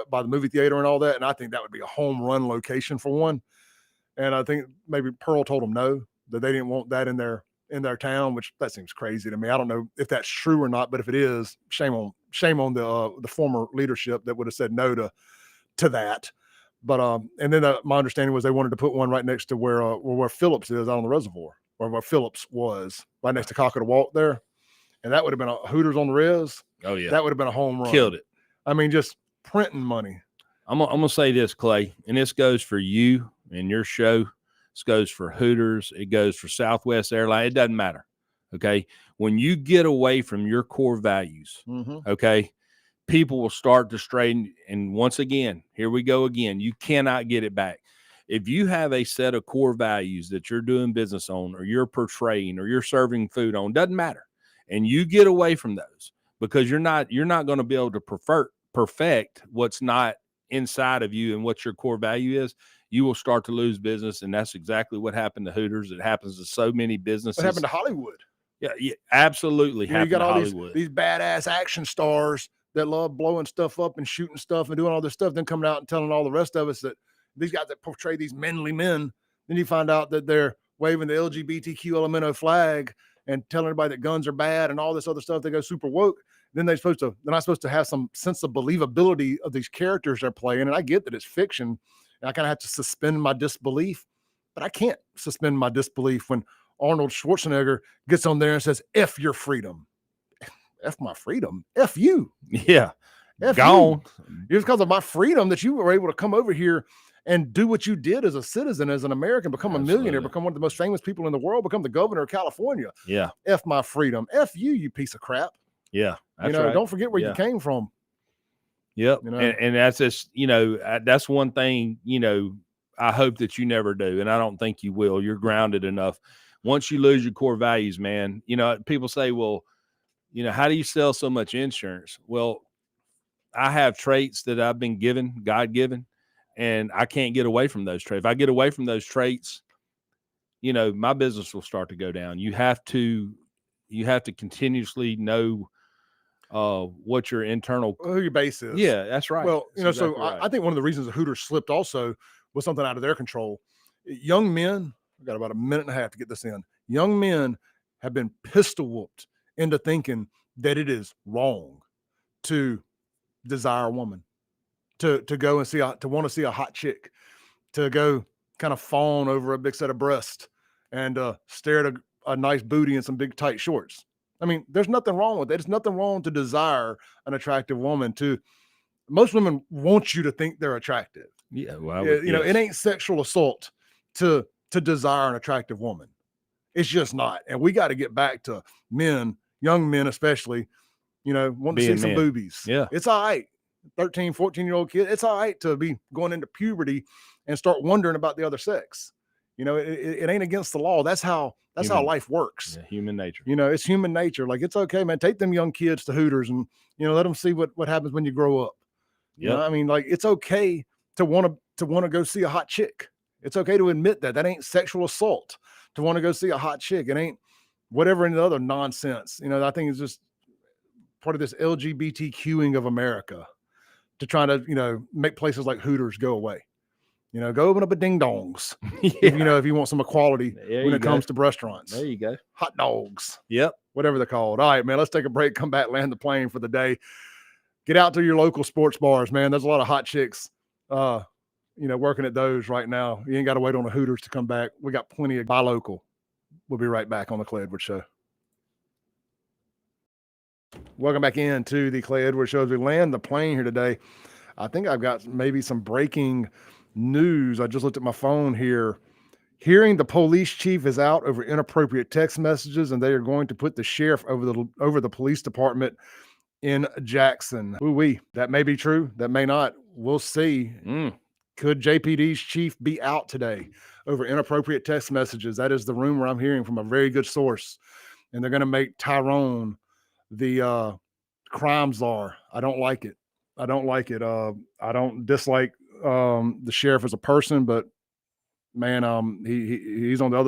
by the movie theater and all that. And I think that would be a home run location for one. And I think maybe Pearl told them no, that they didn't want that in their town, which that seems crazy to me. I don't know if that's true or not, but if it is, shame on the former leadership that would have said no to that. But and then my understanding was they wanted to put one right next to where Phillips is out on the reservoir, or where Phillips was, right next to Cockatoo Walk there. And that would have been a Hooters on the res. Oh yeah, that would have been a home run. Killed it. I mean, just printing money. I'm gonna say this, Clay, and this goes for you and your show. This goes for Hooters. It goes for Southwest Airlines. It doesn't matter. Okay, when you get away from your core values, okay, people will start to stray. And once again, here we go again. You cannot get it back. If you have a set of core values that you're doing business on, or you're portraying, or you're serving food on, doesn't matter, and you get away from those because you're not going to be able to perfect what's not inside of you and what your core value is, you will start to lose business. And that's exactly what happened to Hooters. It happens to so many businesses. What happened to Hollywood? Yeah, absolutely. You got all these badass action stars that love blowing stuff up and shooting stuff and doing all this stuff, then coming out and telling all the rest of us that these guys that portray these manly men, then you find out that they're waving the LGBTQ elemento flag and telling everybody that guns are bad and all this other stuff. They go super woke. Then they're not supposed to have some sense of believability of these characters they're playing. And I get that it's fiction, and I kind of have to suspend my disbelief, but I can't suspend my disbelief when Arnold Schwarzenegger gets on there and says, F your freedom. F my freedom. F you. Yeah. F gone. You. It's because of my freedom that you were able to come over here and do what you did as a citizen, as an American, become a millionaire, become one of the most famous people in the world, become the governor of California. Yeah. F my freedom. F you, you piece of crap. Yeah. That's right. Don't forget where you came from. Yep. And that's just, that's one thing, I hope that you never do. And I don't think you will. You're grounded enough. Once you lose your core values, man, people say, well, how do you sell so much insurance? Well, I have traits that I've been given, God given, and I can't get away from those traits. If I get away from those traits, my business will start to go down. You have to continuously know what your internal, who your base is. Yeah, that's right. Well, that's so exactly right. I think one of the reasons the Hooters slipped also was something out of their control. Young men, I've got about a minute and a half to get this in. Young men have been pistol whooped into thinking that it is wrong to desire a woman, to go and to want to see a hot chick, to go kind of fawn over a big set of breasts and stare at a nice booty and some big tight shorts. I mean, there's nothing wrong with that. There's nothing wrong to desire an attractive woman. Most women want you to think they're attractive. Yeah, well, it ain't sexual assault to desire an attractive woman. It's just not. And we got to get back to men, young men especially, wanting to see some boobies. Yeah. It's all right. 13, 14-year-old kid. It's all right to be going into puberty and start wondering about the other sex. It ain't against the law. That's how Human. life works. Yeah, human nature. It's human nature. Like, it's okay, man. Take them young kids to Hooters and, let them see what happens when you grow up. Yep. I mean, like, it's okay to want to go see a hot chick. It's okay to admit that ain't sexual assault to want to go see a hot chick. It ain't whatever any other nonsense. I think it's just part of this LGBTQing of America to try to, make places like Hooters go away. Go open up a ding dongs. Yeah. If you want some equality when it comes to restaurants. There you go. Hot dogs. Yep. Whatever they're called. All right, man, let's take a break, come back, land the plane for the day. Get out to your local sports bars, man. There's a lot of hot chicks, working at those right now. You ain't got to wait on a Hooters to come back. We got plenty of buy local. We'll be right back on the Clay Edwards Show. Welcome back into the Clay Edwards Show. As we land the plane here today, I think I've got maybe some breaking news. I just looked at my phone here. Hearing the police chief is out over inappropriate text messages, and they are going to put the sheriff over the police department in Jackson. Ooh-wee. That may be true. That may not. We'll see. Could JPD's chief be out today over inappropriate text messages? That is the rumor I'm hearing from a very good source. And they're going to make Tyrone the crime czar. I don't like it. I don't dislike the sheriff as a person, but man, he's on the other